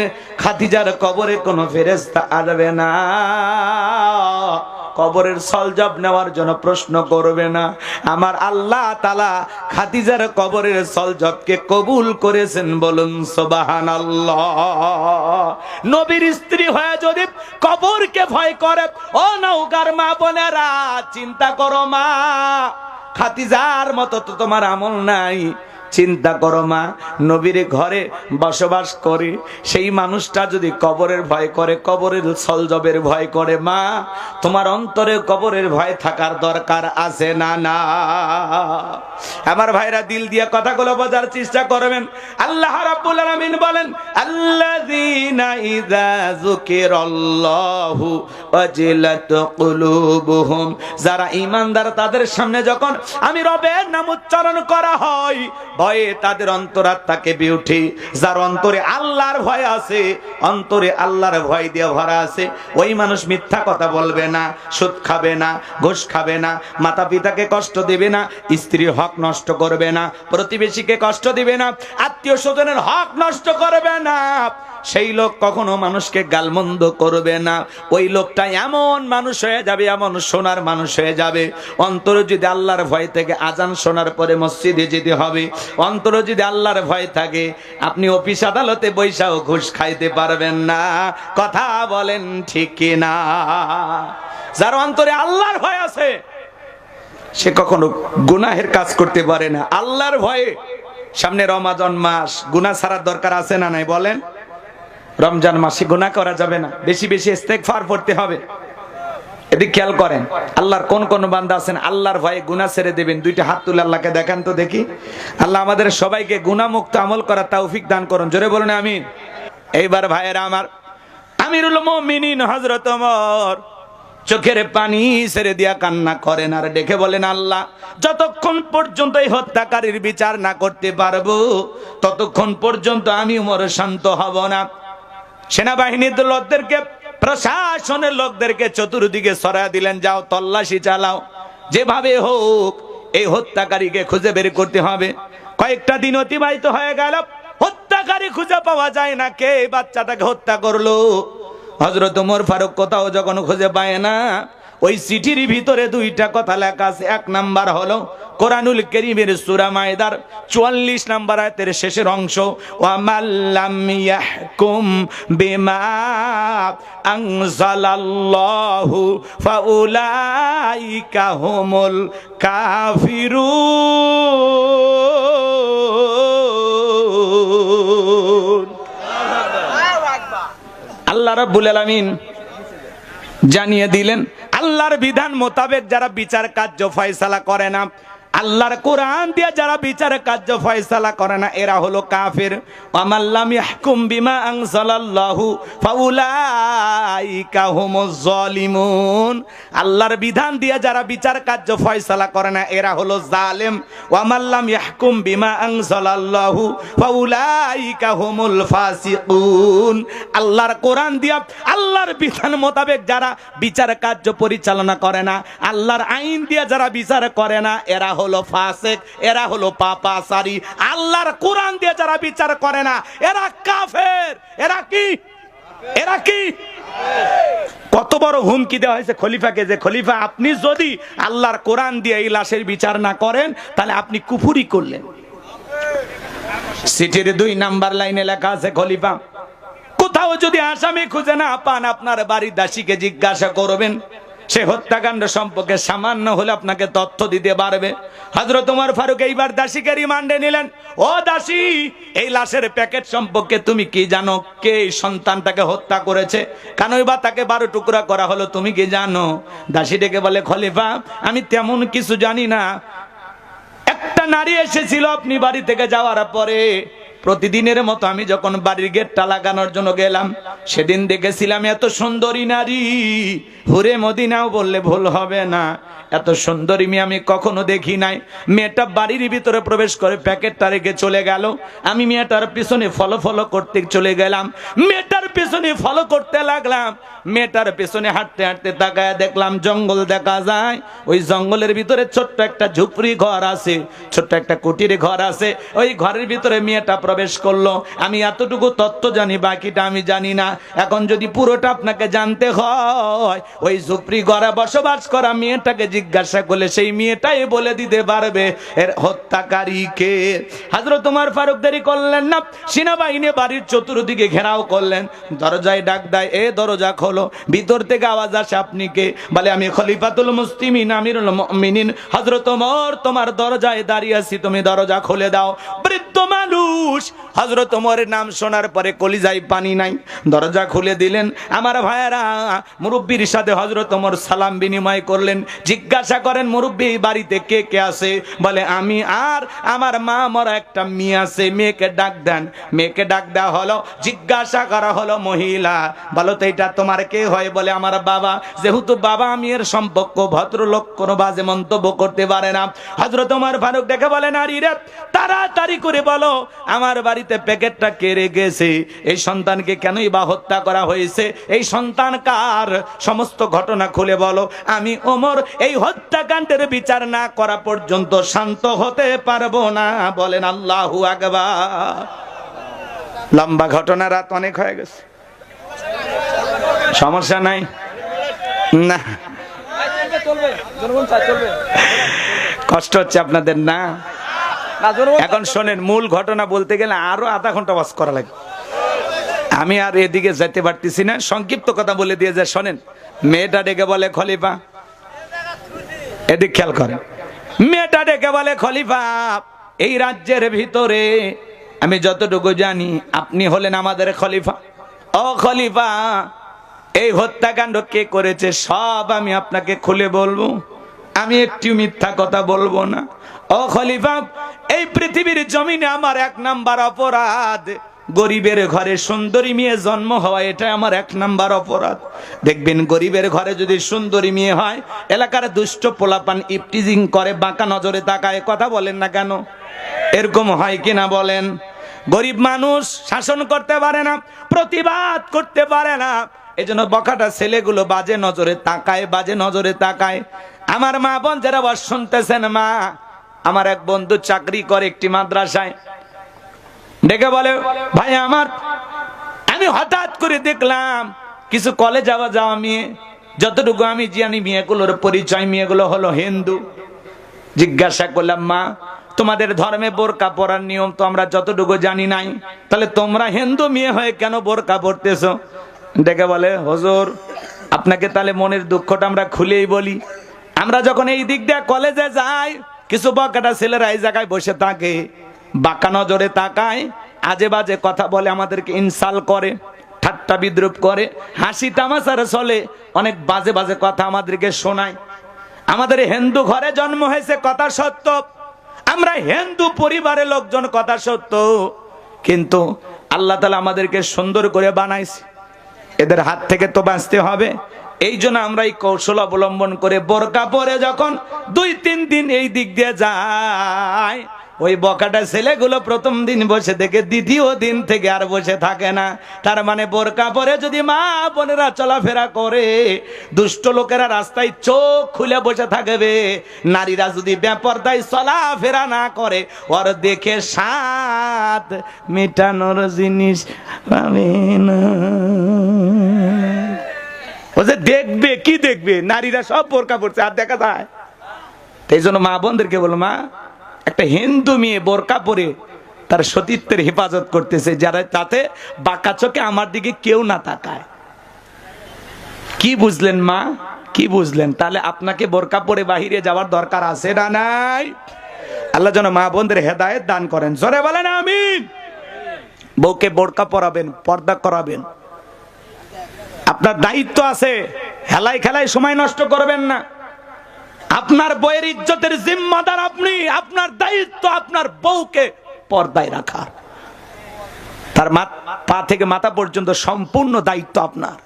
খাদিজার কবরে কোনো ফেরেশতা আসবে না, কবরের সলজব নেওয়ার জন্য প্রশ্ন করবে না। আমার আল্লাহ তাআলা খাদিজার কবরের সলজবকে কবুল করেছেন, বলুন সুবহানাল্লাহ। নবীর স্ত্রী হয়ে যদি কবরকে ভয় করে, ও নওগাঁর মা বোনেরা চিন্তা করো মা, খাদিজার মতো তো তোমার আমল নাই। চিন্তা করো মা, নবীর ঘরে বসবাস করে সেই মানুষটা যদি কবরের ভয় করে, কবরের সলজবের ভয় করে, মা তোমার অন্তরে কবরের ভয় থাকার দরকার আছে না না? আমার ভাইরা দিল দিয়ে কথাগুলো বোঝার চেষ্টা করবেন। আল্লাহ রাব্বুল আলামিন বলেন, আল্লাযীনা ইযা যুকিরাল্লাহু ওয়াজিলাত কুলুবুহুম। যারা ঈমানদার তাদের সামনে যখন আমি রবের নাম উচ্চারণ করা হয়, ভয়ে তাদের অন্তরাত্মা কেঁপে ওঠে। যার অন্তরে আল্লাহর ভয় আছে, অন্তরে আল্লাহর ভয় দিয়ে ভরা আছে, ওই মানুষ মিথ্যা কথা বলবে না, সুদ খাবে না, ঘুষ খাবে না, মাতা পিতাকে কষ্ট দেবে না, স্ত্রীর হক নষ্ট করবে না, প্রতিবেশীকে কষ্ট দিবে না, আত্মীয় স্বজনের হক নষ্ট করবে না, সেই লোক কখনো মানুষকে গালমন্দ করবে না। ওই লোকটা এমন মানুষ হয়ে যাবে, এমন সোনার মানুষ হয়ে যাবে, অন্তরে যদি আল্লাহর ভয় থেকে আজান শোনার পরে মসজিদে যেতে হবে, অন্তরে যদি আল্লাহর ভয় থাকে আপনি অফিস আদালতে বৈশাও ঘুষ খাইতে পারবেন না। কথা বলেন ঠিক কিনা? যার অন্তরে আল্লাহর ভয় আছে সে কখনো গুনাহের কাজ করতে পারে না। আল্লাহর ভয়ে সামনে রমজান মাস, গুনাহ ছাড়ার দরকার আছে না নাই বলেন? রমজান মাসে গুনাহ করা যাবে না, বেশি বেশি ইস্তেগফার পড়তে হবে। এদিক খেয়াল করেন, আল্লাহর কোন কোন বান্দা আছেন আল্লাহর ভয়ে গুনাহ ছেড়ে দেবেন? দুইটা হাত তুলে আল্লাহকে দেখান তো দেখি। আল্লাহ আমাদের সবাইকে গুনাহমুক্ত আমল করার তৌফিক দান করুন, জোরে বলুন আমিন। এইবার ভাইয়েরা আমার, আমিরুল মুমিনিন হযরত ওমর চোখের পানি ছেড়ে দিয়া কান্না করেন আর ডেকে বলেন, আল্লাহ যতক্ষণ পর্যন্ত এই হত্যাকারীর বিচার না করতে পারবো ততক্ষণ পর্যন্ত আমি ওমর শান্ত হব না। সেনাবাহিনীর লোকদেরকে, প্রশাসনের লোকদেরকে চতুর্দিকে সরায় দিলেন, যাও তল্লাশি চালাও, যেভাবে হোক এই হত্যাকারীকে খুঁজে বের করতে হবে। কয়েকটা দিন অতিবাহিত হয়ে গেল, হত্যাকারী খুঁজে পাওয়া যায় না, কে বাচ্চাটাকে হত্যা করলো। হযরত ওমর ফারুক কোথাও যখন খুঁজে পায় না, ওই চিঠির ভিতরে দুইটা কথা লেখা আছে। এক নাম্বার হলো কোরআনুল কারীমের সূরা মায়দার 44 নম্বর আয়াতের শেষের অংশ, ওয়া মাল্লাম ইয়াহকুম বিমা আনজালাল্লাহু ফাউলাইকা হুমুল কাফিরুন। আল্লাহ রাব্বুল আলামিন জানিয়ে দিলেন, আল্লাহর বিধান মোতাবেক যারা বিচার কার্য ফয়সালা করে না, আল্লাহর কোরআন দিয়ে যারা বিচার কার্য ফয়সালা করে না, এরা হলো কাফের। ওয়ামাল্লাম ইয়াহকুম বিমা আনজালাল্লাহু ফাউলাইকা হুমুজ জালিমুন। আল্লাহর বিধান দিয়ে যারা বিচার কার্য ফয়সালা করে না, এরা হলো জালেম। ওয়ামাল্লাম ইয়াহকুম বিমা আনজালাল্লাহু ফাউলাইকা হুমুল ফাসিকুন। আল্লাহর কোরআন দিয়া, আল্লাহর বিধান মোতাবেক যারা বিচার কার্য পরিচালনা করে না, আল্লাহর আইন দিয়ে যারা বিচার করে না, এরা হলো ফাসিক, এরা হলো পাপাচারী। আল্লাহর কোরআন দিয়ে যারা বিচার করে না, এরা কাফের। এরা কি? এরা কি? কত বড় হুমকি দেওয়া হয়েছে খলিফাকে, যে খলিফা আপনি যদি আল্লাহর কোরআন দিয়ে এই লাশের বিচার না করেন তাহলে আপনি কুফরি করলেন। চিঠির 2 নাম্বার লাইনে লেখা আছে, খলিফা কোথাও যদি আসামি খুঁজে না পান, আপনার বাড়ির দাসীকে জিজ্ঞাসা করবেন, সে হত্যাকাণ্ড সম্পর্কে সামান্য হলে আপনাকে তথ্য দিতে পারবে। হযরত ওমর ফারুক এইবার দাসীকে রিমান্ডে নিলেন। ও দাসী, এই লাশের প্যাকেট সম্পর্কে তুমি কি জানো? কে এই সন্তানটাকে হত্যা করেছে? কেনই বা তাকে 12 টুকরা করা হলো, তুমি কি জানো? দাসী ডেকে বলে, খলিফা আমি তেমন কিছু জানি না। একটা নারী এসেছিল আপনি বাড়ি থেকে যাওয়ার পরে, প্রতিদিনের মতো আমি যখন বাড়ির গেটটা লাগানোর জন্য গেলাম, সেদিন দেখেছিলাম এত সুন্দরী নারী, হুরে মদিনাও বললে ভুল হবে না, এত সুন্দরী মেয়ে আমি কখনো দেখি নাই। মেয়েটা বাড়ির ভিতরে প্রবেশ করে প্যাকেটটা রেখে চলে গেল। আমি মেয়েটার পিছনে ফলো করতে চলে গেলাম, মেয়েটার পিছনে ফলো করতে লাগলাম। মেয়েটার পিছনে হাঁটতে হাঁটতে তাকায় দেখলাম জঙ্গল দেখা যায়। ওই জঙ্গলের ভিতরে ছোট্ট একটা ঝুপড়ি ঘর আছে, ছোট্ট একটা কুটির ঘর আছে। ওই ঘরের ভিতরে মেয়েটা প্রবেশ করলো। আমি এতটুকু তথ্য জানি, বাকিটা আমি জানি না। এখন যদি পুরোটা আপনাকে জানতে হয়, ওই ঝুপড়ি ঘরে বসবাস করা মেয়েটাকে জিজ্ঞাসা করলে সেই মেয়েটাই বলে দিতে পারবে এর হত্যাকারী কে। হযরত ওমর ফারুক দেরি করলেন না, সেনাবাহিনী বাড়ির চতুর্দিকে ঘেরাও করলেন। দরজায় ডাক দেয়, এ দরজা খোলো। ভিতর থেকে আওয়াজ আসে, আপনি কে? বলে, আমি খলিফাতুল মুসলিমিন আমিরুল মুমিনিন হযরত ওমর তোমার দরজায় দাঁড়িয়ে আছি, তুমি দরজা খুলে দাও। বৃদ্ধ মানুষ, হযরত ওমরের নাম শোনার পরে কলিজায় পানি নাই, দরজা খুলে দিলেন। আমার ভাইয়েরা, মুরব্বির সাথে হযরত ওমর সালাম বিনিময় করলেন। জিজ্ঞাসা করেন, মুরব্বি বাড়িতে কে কে আছে? বলে, আমি আর আমার মা, মরা একটা মেয়ে আছে। মেয়েকে ডাক দেন। মেয়েকে ডাক দেওয়া হলো। জিজ্ঞাসা করা হলো, মহিলা বলো তো এটা তোমার কে হয়? বলে, আমার বাবা। যেহেতু বাবা মেয়ের সম্পর্ক, ভদ্রলোক কোনো বাজে মন্তব্য করতে পারে না। হযরত ওমর ফারুক দেখে বলে, নারী রে, তাড়াতাড়ি করে বলো আমার বাড়িতে প্যাকেটটা কে রেখেছে? এই সন্তানকে কেনই বা হত্যা করা হয়েছে? এই সন্তান কার? সমস্ত ঘটনা খুলে বলো। আমি ওমর এই হত্যাকাণ্ডের বিচার না করা পর্যন্ত শান্ত হতে পারবো না। বলেন আল্লাহু আকবার। লম্বা ঘটনা, রাত অনেক হয়ে গেছে, সমস্যা নাই না? কষ্ট হচ্ছে আপনাদের না? এখন শোনেন, মূল ঘটনা বলতে গেলে আরো আধা ঘন্টা ওয়াজ করা লাগে। আমি আর এদিকে যেতে পারতেছি না, সংক্ষিপ্ত কথা বলে দিয়ে যায়। শোনেন, মেয়েটা ডেকে বলে খলিফা, এদিক খেয়াল করেন, মেয়েটা ডেকে বলে খলিফা, এই রাজ্যের ভিতরে আমি যতটুকু জানি আপনি হলেন আমাদের খলিফা। ও খলিফা, এই হত্যাকাণ্ড কে করেছে সব আমি আপনাকে খুলে বলবো, আমি একটু মিথ্যা কথা বলবো না। ও খলিফা, এই পৃথিবীর জমিনে আমার 1 নাম্বার অপরাধ গরিবের ঘরে সুন্দরী মেয়ে জন্ম হওয়া, এটা আমার 1 নাম্বার অপরাধ। দেখবেন গরিবের ঘরে যদি সুন্দরী মেয়ে হয়, এলাকার দুষ্ট পোলাপান ইপটিজিং করে, বাঁকা নজরে তাকায়, কথা বলেন না কেন? এরকম হয় কিনা বলেন? গরিব মানুষ শাসন করতে পারে না, প্রতিবাদ করতে পারে না, এজন্য বকাটা ছেলেগুলো বাজে নজরে তাকায়, বাজে নজরে তাকায়। আমার মা বোন যারা বস শুনতেছেন, মা, আমার এক বন্ধু চাকরি করে একটি মাদ্রাসায়, ডেকে বলে, ভাই আমার, আমি হঠাৎ করে দেখলাম কিছু কলেজ যাওয়া মেয়ে, যতটুকু আমি জানি মেয়েগুলোর পরিচয়, মেয়েগুলো হলো হিন্দু। জিজ্ঞাসা করলাম, মা, তোমাদের ধর্মে বোরকা পরার নিয়ম তো আমরা যতটুকু জানি নাই, তাহলে তোমরা হিন্দু মেয়ে হয়ে কেন বোরকা পরতেছো? ডেকে বলে, হুজুর, আপনাকে তাহলে মনের দুঃখটা আমরা খুলেই বলি। আমরা যখন এই দিক দিয়ে কলেজে যাই, কিছু বকাটা ছেলেরা এই জায়গায় বসে থাকে, বাঁকা নজরে তাকায়, আজে বাজে কথা বলে, আমাদেরকে ইনসাল করে, ঠাট্টা বিদ্রুপ করে, হাসি তামাশার চলে, অনেক বাজে বাজে কথা আমাদেরকে শোনায়। আমাদের হিন্দু ঘরে জন্ম হয়েছে, কথা সত্য, আমরা হিন্দু পরিবারের লোকজন, কথা সত্য, কিন্তু আল্লাহ তাআলা আমাদেরকে সুন্দর করে বানাইছে, এদের হাত থেকে তো বাঁচতে হবে। এই জন্য আমরা এই কৌশল অবলম্বন করে বোরকা পরে যখন 2-3 দিন এই দিক দিয়ে যায়, ওই বকাটা ছেলেগুলো প্রথম দিন বসে থেকে দ্বিতীয় দিন থেকে আর বসে থাকে না। তার মানে বোরকা পরে যদি মা বোনেরা চলাফেরা করে, দুষ্ট লোকেরা রাস্তায় চোখ খুলে বসে থাকবে, নারীরা যদি বেপরদায় চলাফেরা না করে, ওর দেখে স্বাদ মেটানোর জিনিস পাবে না। ও যে দেখবে, কি দেখবে? নারীরা সব বোরকা পরছে আর দেখা যায়। এই জন্য মা বোনদেরকে বলো, মা, একটা হিন্দু মেয়ে বোরকা পরে তার সতীত্বের হেফাজত করতেছে, যারা তাতে বাঁকা চোখে আমার দিকে কেউ না তাকায়। কি বুঝলেন মা? কি বুঝলেন? তাহলে আপনাকে বোরকা পরে বাহিরে যাওয়ার দরকার আছে না নাই? আল্লাহ যেন মা বোনদের হেদায়েত দান করেন, জোরে বলেন আমিন। বউকে বোরকা পরাবেন, পর্দা করাবেন, আপনার দায়িত্ব আছে। হেলাই খেলায় সময় নষ্ট করবেন না। আপনার বউয়ের ইজ্জতের জিম্মাদার আপনি, আপনার দায়িত্ব আপনার বউকে পর্দায় রাখা, তার পা থেকে মাথা পর্যন্ত সম্পূর্ণ দায়িত্ব আপনার।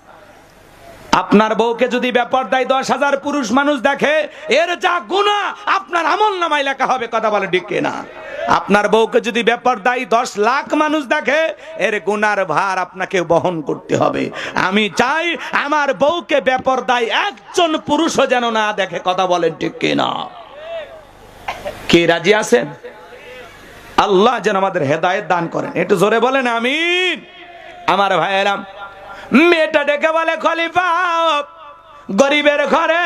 আপনার বউকে যদি বেপরদায় 10,000 পুরুষ মানুষ দেখে, এর যা গুনাহ আপনার আমলনামায় লেখা হবে, কথা বলে ঠিক কিনা? আপনার বউকে যদি বেপরদায় 10 লাখ মানুষ দেখে, এর গুনার ভার আপনাকে বহন করতে হবে। আমি চাই আমার বউকে বেপরদায় একজন পুরুষও যেন না দেখে, কথা বলেন ঠিক কিনা? কে রাজি আছেন? আল্লাহ যেন আমাদের হেদায়েত দান করেন, একটু জোরে বলেন আমিন। আমার ভাইয়েরা, মেয়েটা ডেকে বলে, খলিফা, গরিবের ঘরে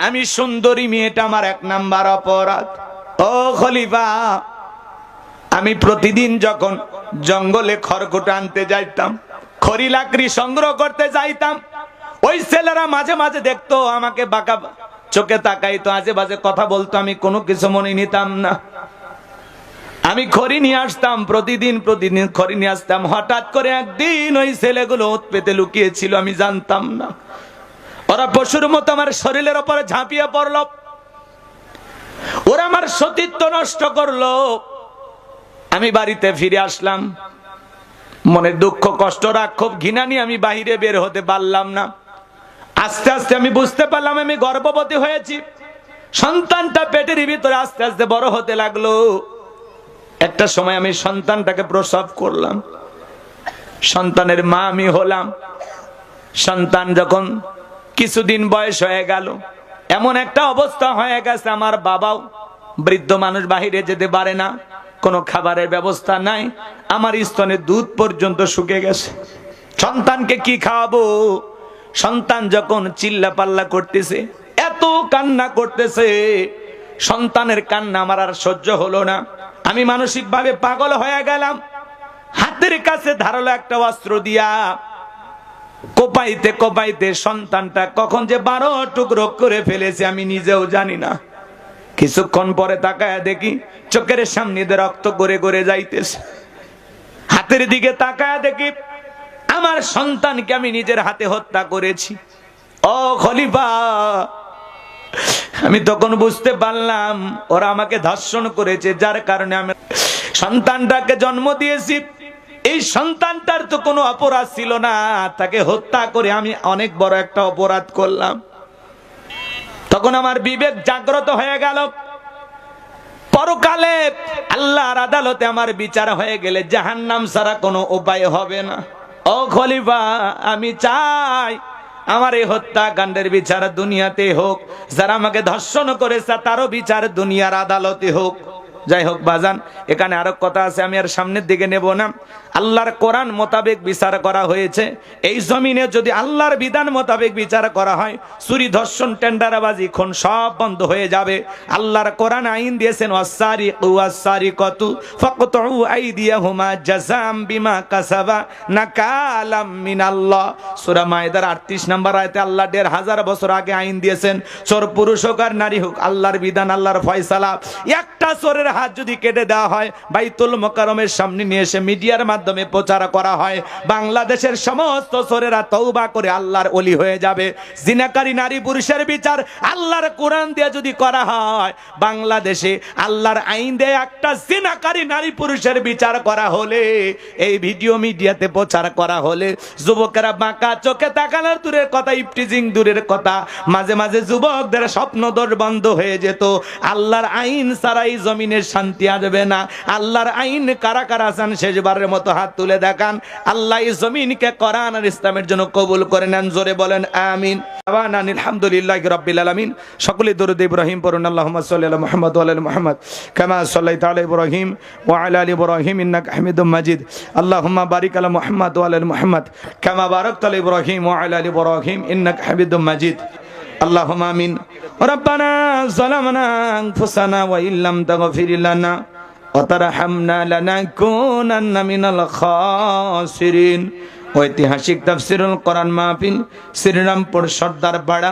আমি সুন্দরী মেয়েটা আমার 1 নাম্বার অপরাধ। ও খলিফা, আমি প্রতিদিন যখন জঙ্গলে খড়কুটো আনতে যাইতাম, খড়ি লাকড়ি সংগ্রহ করতে যাইতাম, ওই ছেলেরা মাঝে মাঝে দেখতো আমাকে, বাঁকা চোখে তাকাইতো, আজে বাজে কথা বলতো, আমি কোনো কিছু মনে নিতাম না। আমি খড়ি নিয়ে আসতাম, প্রতিদিন খড়ি নিয়ে আসতাম। হঠাৎ করে একদিন ওই ছেলেগুলো ওত পেতে লুকিয়েছিল, আমি জানতাম না। ওরা পশুর মতো আমার শরীরের উপরে ঝাঁপিয়ে পড়লো, ওরা আমার সতীত্ব নষ্ট করলো। আমি বাড়িতে ফিরে আসলাম, মনে দুঃখ, কষ্ট, রাগ, ক্ষোভ, ঘৃণা নিয়ে আমি বাহিরে বের হতে পারলাম না। আস্তে আস্তে আমি বুঝতে পারলাম আমি গর্ভবতী হয়েছি। সন্তানটা পেটের ভিতরে আস্তে আস্তে বড় হতে লাগলো। একটা সময় আমি সন্তানটাকে প্রসব করলাম, সন্তানের মা আমি হলাম। সন্তান যখন কিছুদিন বয়স হয়ে গেল, এমন একটা অবস্থা হয়ে গেছে, আমার বাবাও বৃদ্ধ মানুষ, বাহিরে যেতে পারে না, কোনো খাবারের ব্যবস্থা নাই, আমার স্তনের দুধ পর্যন্ত শুকিয়ে গেছে। সন্তানকে কি খাওয়াবো? সন্তান যখন চিল্লা পাল্লা করতেছে, এত কান্না করতেছে, সন্তানের কান্না আমার আর সহ্য হলো না। আমি মানসিকভাবে পাগল হয়ে গেলাম। হাতের কাছে ধারালো একটা অস্ত্র দিয়া কোপাইতে কোপাইতে সন্তানটা কখন যে 12 টুকরো করে ফেলেছে আমি নিজেও জানি না। কিছুক্ষণ পরে তাকায় দেখি চোখের সামনে দিয়ে রক্ত গড়ে গড়ে যাইতেছে। হাতের দিকে তাকায় দেখি আমার সন্তানকে আমি নিজের হাতে হত্যা করেছি। ও খলিফা, আমি তখন বুঝতে পারলাম ওরা আমাকে ধর্ষণ করেছে, যার কারণে আমি সন্তানটাকে জন্ম দিয়েছি। এই সন্তানটার তো কোনো অপরাধ ছিল না, তাকে হত্যা করে আমি অনেক বড় একটা অপরাধ করলাম। তখন আমার বিবেক জাগ্রত হয়ে গেল। পরকালে আল্লাহর আদালতে আমার বিচার হয়ে গেলে জাহান্নাম ছাড়া কোনো উপায় হবে না। ও খলিফা, আমি চাই আমার এই হত্যাকাণ্ডের বিচার দুনিয়াতে হোক, যারা আমাকে ধর্ষণ করেছে তারও বিচার দুনিয়ার আদালতে হোক। যাই হোক বাজান, এখানে আরো কথা আছে, আমি আর সামনের দিকে নেব না। আল্লাহর কোরআন মোতাবেক বিচার করা হয়েছে। এই জমিনে যদি আল্লাহর বিধান মোতাবেক বিচার করা হয়, চুরি, ধর্ষণ, টেন্ডারবাজি, খুন সব বন্ধ হয়ে যাবে। আল্লাহর কোরআন আইন দিয়েছেন, ওয়াস-সারিকু ওয়াস-সারিকাতু ফাকতুউ আইদিয়াহুমা জাযাম বিমা কাসাবা নাকালাম মিনাল্লাহ। সূরা মায়েদার 38 নম্বর আয়াতে আল্লাহ 1500 বছর আগে আইন দিয়েছেন, চোর পুরুষ হোক আর নারী হোক, আল্লাহর বিধান, আল্লাহর ফয়সালা। একটা চোরের হাত যদি কেটে দেওয়া হয়, বাইতুল মোকাররমের সামনে নিয়ে এসে মিডিয়ার মাধ্যমে প্রচার করা হয়, বাংলাদেশের সমস্ত চোরেরা তওবা করে আল্লাহর ওলি হয়ে যাবে। জিনাকারী নারী পুরুষের বিচার আল্লাহর কোরআন দিয়ে যদি করা হয়, বাংলাদেশে আল্লাহর আইন দিয়ে একটা জিনাকারী নারী পুরুষের বিচার করা হলে, এই ভিডিও মিডিয়াতে প্রচার করা হলে, যুবকেরা বাঁকা চোখে তাকানোর দূরের কথা, ইফটিজিং দূরের কথা, মাঝে মাঝে যুবকদের স্বপ্নদোষ বন্ধ হয়ে যেত। আল্লাহর আইন ছাড়াই জমিনের শান্তি আসবে না। আল্লাহর আইন কারা কারা চান শেষবারের মতো হাত তুলে দেখান। আল্লাহ এই জমিনকে কোরআন আর ইসলামের জন্য কবুল করে নেন, জোরে বলেন আমিন। আলহামদুলিল্লাহি রাব্বিল আলামিন। সকলে দরুদ ইব্রাহিম পড়ুন। আল্লাহুম্মা সাল্লি আলা মুহাম্মদ ওয়া আলা মুহাম্মদ কামা সাল্লাইতা আলা ইব্রাহিম ওয়া আলা আলি ইব্রাহিম ইন্নাকা হামিদুম মাজিদ। আল্লাহুম্মা বারিক আলা মুহাম্মদ ওয়া আলা মুহাম্মদ কামা বারাকতা আলা ইব্রাহিম ওয়া আলা আলি ইব্রাহিম ইন্নাকা হামিদুম মাজিদ। আল্লাহুম্মা আমিন। রব্বানা যালামনা আনফুসানা ওয়া ইল্লাম তাগফির লানা ওয়া তারহামনা লানাকুনান্না মিনাল খাসিরিন। ঐতিহাসিক তাফসীরুল কোরআন মাহফিল শ্রীরামপুর সর্দার পাড়া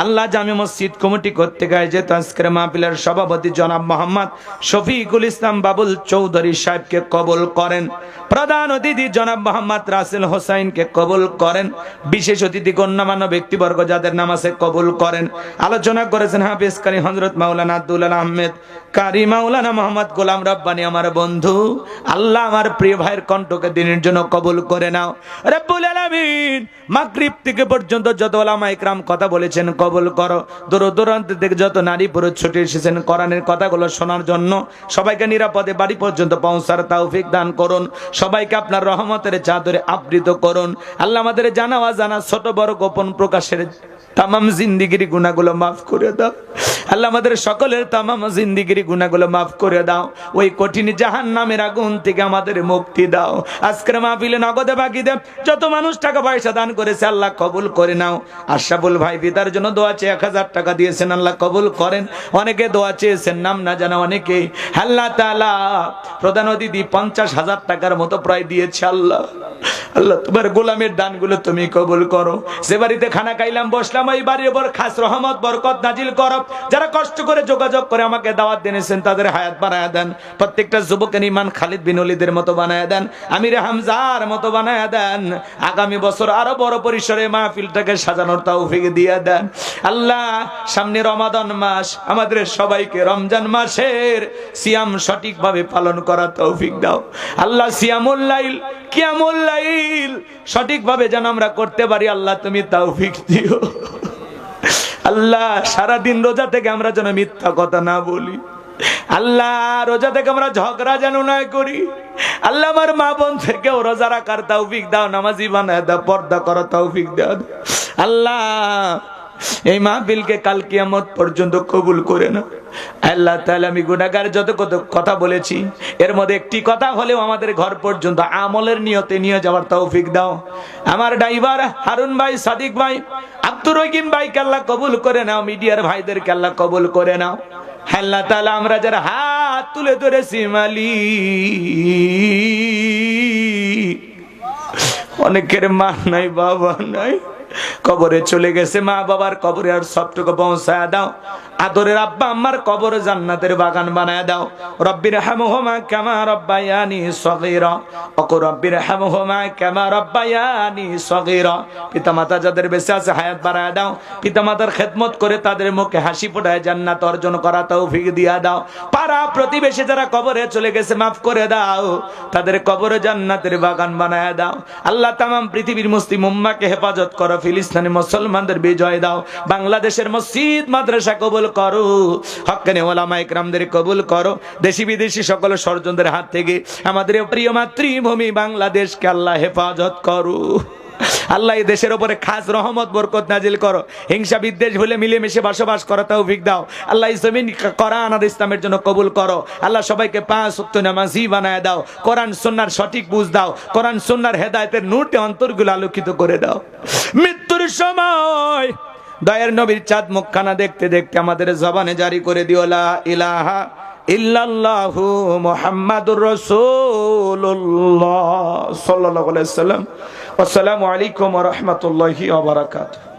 আল্লাহ জামে মসজিদ কমিটি কর্তৃক আয়োজিত আজকের মাহফিলের সভাপতি জনাব মোহাম্মদ শফিকুল ইসলাম বাবুল চৌধুরী সাহেবকে কবুল করেন। প্রধান অতিথি জনাব মোহাম্মদ রাসেল হোসাইনকে কবুল করেন। বিশেষ অতিথি গণ্যমান্য ব্যক্তিবর্গ যাদের নাম আছে কবুল করেন। আলোচনা করেছেন হাফেজ কারি হযরত মাওলানা আব্দুল আহমেদ কারি, মাওলানা মোহাম্মদ গোলাম রব্বানী আমার বন্ধু। আল্লাহ আমার প্রিয় ভাইয়ের কণ্ঠকে দিনের জন্য কবুল করে নাও রব্বুল আলামিন। মাগরিব থেকে পর্যন্ত যত উলামা ইকরাম কথা বলেছেন কবুল করো। দূর দূরান্ত থেকে যত নারী পুরুষ ছুটে এসেছেন কোরআনের কথাগুলো শোনার জন্য, সবাইকে নিরাপদে বাড়ি পর্যন্ত পৌঁছার তৌফিক দান করুন। সবাইকে আপনার রহমতের চাদরে আবৃত করুন। আল্লাহ আমাদের জানা অজানা ছোট বড় গোপন প্রকাশের তামাম জিন্দিগির গুনাহগুলো মাফ করে দাও। আল্লাহ আমাদের সকলের তামাম জিন্দিগির গুনাহগুলো মাফ করে দাও। ওই কঠিন জাহান্নামের আগুন থেকে আমাদের মুক্তি দাও। আজকের মাহফিলে নগদে বাকি দেব যত মানুষ টাকা পয়সা দান করেছে আল্লাহ কবুল করে নাও। আশরাফুল ভাই পিতার জন্য দোয়া চেয়ে 1000 টাকা দিয়েছেন, আল্লাহ কবুল করেন। অনেকে দোয়া চেয়েছেন নাম না জানা অনেকেই, আল্লাহ তাআলা প্রধান অতিথি 50,000 টাকার মতো প্রায় দিয়েছে। আল্লাহ আল্লাহ তোমার গোলামের দানগুলো তুমি কবুল করো। যে বাড়িতে খানা খাইলাম বসলাম, ওই বাড়ির উপর খাস রহমত বরকত নাজিল করো। যারা কষ্ট করে যোগাযোগ করে আমাকে দাওয়াত দিয়েছেন তাদের হায়াত বাড়ায়া দেন। প্রত্যেকটা যুবকের ঈমান খালিদ বিন ওলীদের মতো বানায়া দেন, আমির হামজার মতো বানায়া দেন। আগামী বছর আরো বড় পরিসরে মাহফিলটাকে সাজানোর তৌফিক দিয়ে দেন। আল্লাহ সামনে রমাদান মাস, আমাদের সবাইকে রমজান মাসের সিয়াম সঠিকভাবে পালন করার তৌফিক দাও। আল্লাহ সিয়ামুল লাইল, কিয়ামুল লাইল সঠিকভাবে যেন আমরা করতে পারি, আল্লাহ তুমি তৌফিক দিও। আল্লাহ সারা দিন রোজা থেকে আমরা যেন মিথ্যা কথা না বলি। আল্লাহ রোজা থেকে আমরা ঝগড়া যেন না করি। আল্লাহ আমার মা বোন থেকেও রোজা রাখার তৌফিক দাও, নামাজি বানায় দাও, পর্দা করার তৌফিক দাও। আল্লাহ এই মাহফিলকে কাল কিয়ামত পর্যন্ত কবুল করে না। আল্লাহ তাআলা, আমি গুনাহগার যত কত কথা বলেছি, এর মধ্যে একটি কথা হলেও আমাদের ঘর পর্যন্ত আমলের নিয়তে নিয়ে যাওয়ার তৌফিক দাও। আমার ড্রাইভার হারুন ভাই, সাদিক ভাই, আব্দুর রহিম ভাইকে আল্লাহ কবুল করে নাও, মিডিয়ার ভাইদেরকে আল্লাহ কবুল করে নাও। আল্লাহ তাআলা, আমরা যারা হাত তুলে ধরেছি মালিক, অনেকের মা নাই, বাবা নাই, কবরে চলে গেছে, মা বাবার কবরে আর সবটুকু পৌঁছায় দাও। আদরের আব্বা আম্মার কবর জান্নাতের বাগান বানায় দাও। রব্বির হামহুমা কামা রব্বায়ানি সগীরা, ওয়া রব্বির হামহুমা কামা রব্বায়ানি সগীরা। পিতামাতা যাদের বেঁচে আছে হায়াত বাড়ায় দাও। পিতামাতার খেদমত করে তাদের মুখে হাসি ফোটায় জান্নাত অর্জন করা তৌফিক দিয়া দাও। পাড়া প্রতিবেশী যারা কবরে চলে গেছে মাফ করে দাও, তাদের কবরে জান্নাতের বাগান বানায় দাও। আল্লাহ তামাম পৃথিবীর মুসলিম উম্মাহকে হেফাজত করো, ফিলিস্তিনি মুসলমানদের বিজয় দাও। বাংলাদেশের মসজিদ মাদ্রাসা কবুল করো, হক্কানি ওলামা ইকরামদের কবুল করো। দেশি বিদেশি সকল ষড়যন্ত্রের হাত থেকে আমাদের প্রিয় মাতৃভূমি বাংলাদেশকে আল্লাহ হেফাজত করো। আল্লাহ এই দেশের উপরে খাস রহমত বরকত নাজিল করো। হিংসা বিদ্বেষ ভুলে মিলেমিশে বসবাস করা তৌফিক দাও। আল্লাহ এই জমিন কোরআন আর ইসলামের জন্য কবুল করো। আল্লাহ সবাইকে 5 ওয়াক্ত নামাজি বানায় দাও। কোরআন সুন্নাহর সঠিক বুঝ দাও। কোরআন সুন্নাহর হেদায়েতের নূরে অন্তরগুলো আলোকিত করে দাও। মৃত্যুর সময় দয়ার নবীর চাঁদ মুখখানা দেখতে দেখতে আমাদের জবানে জারি করে দিও লা ইলাহা ইল্লাল্লাহু মুহাম্মাদুর রাসূলুল্লাহ সাল্লাল্লাহু আলাইহি ওয়াসাল্লাম। আসসালামু আলাইকুম ওয়া রাহমাতুল্লাহি ওয়া বারাকাতুহু।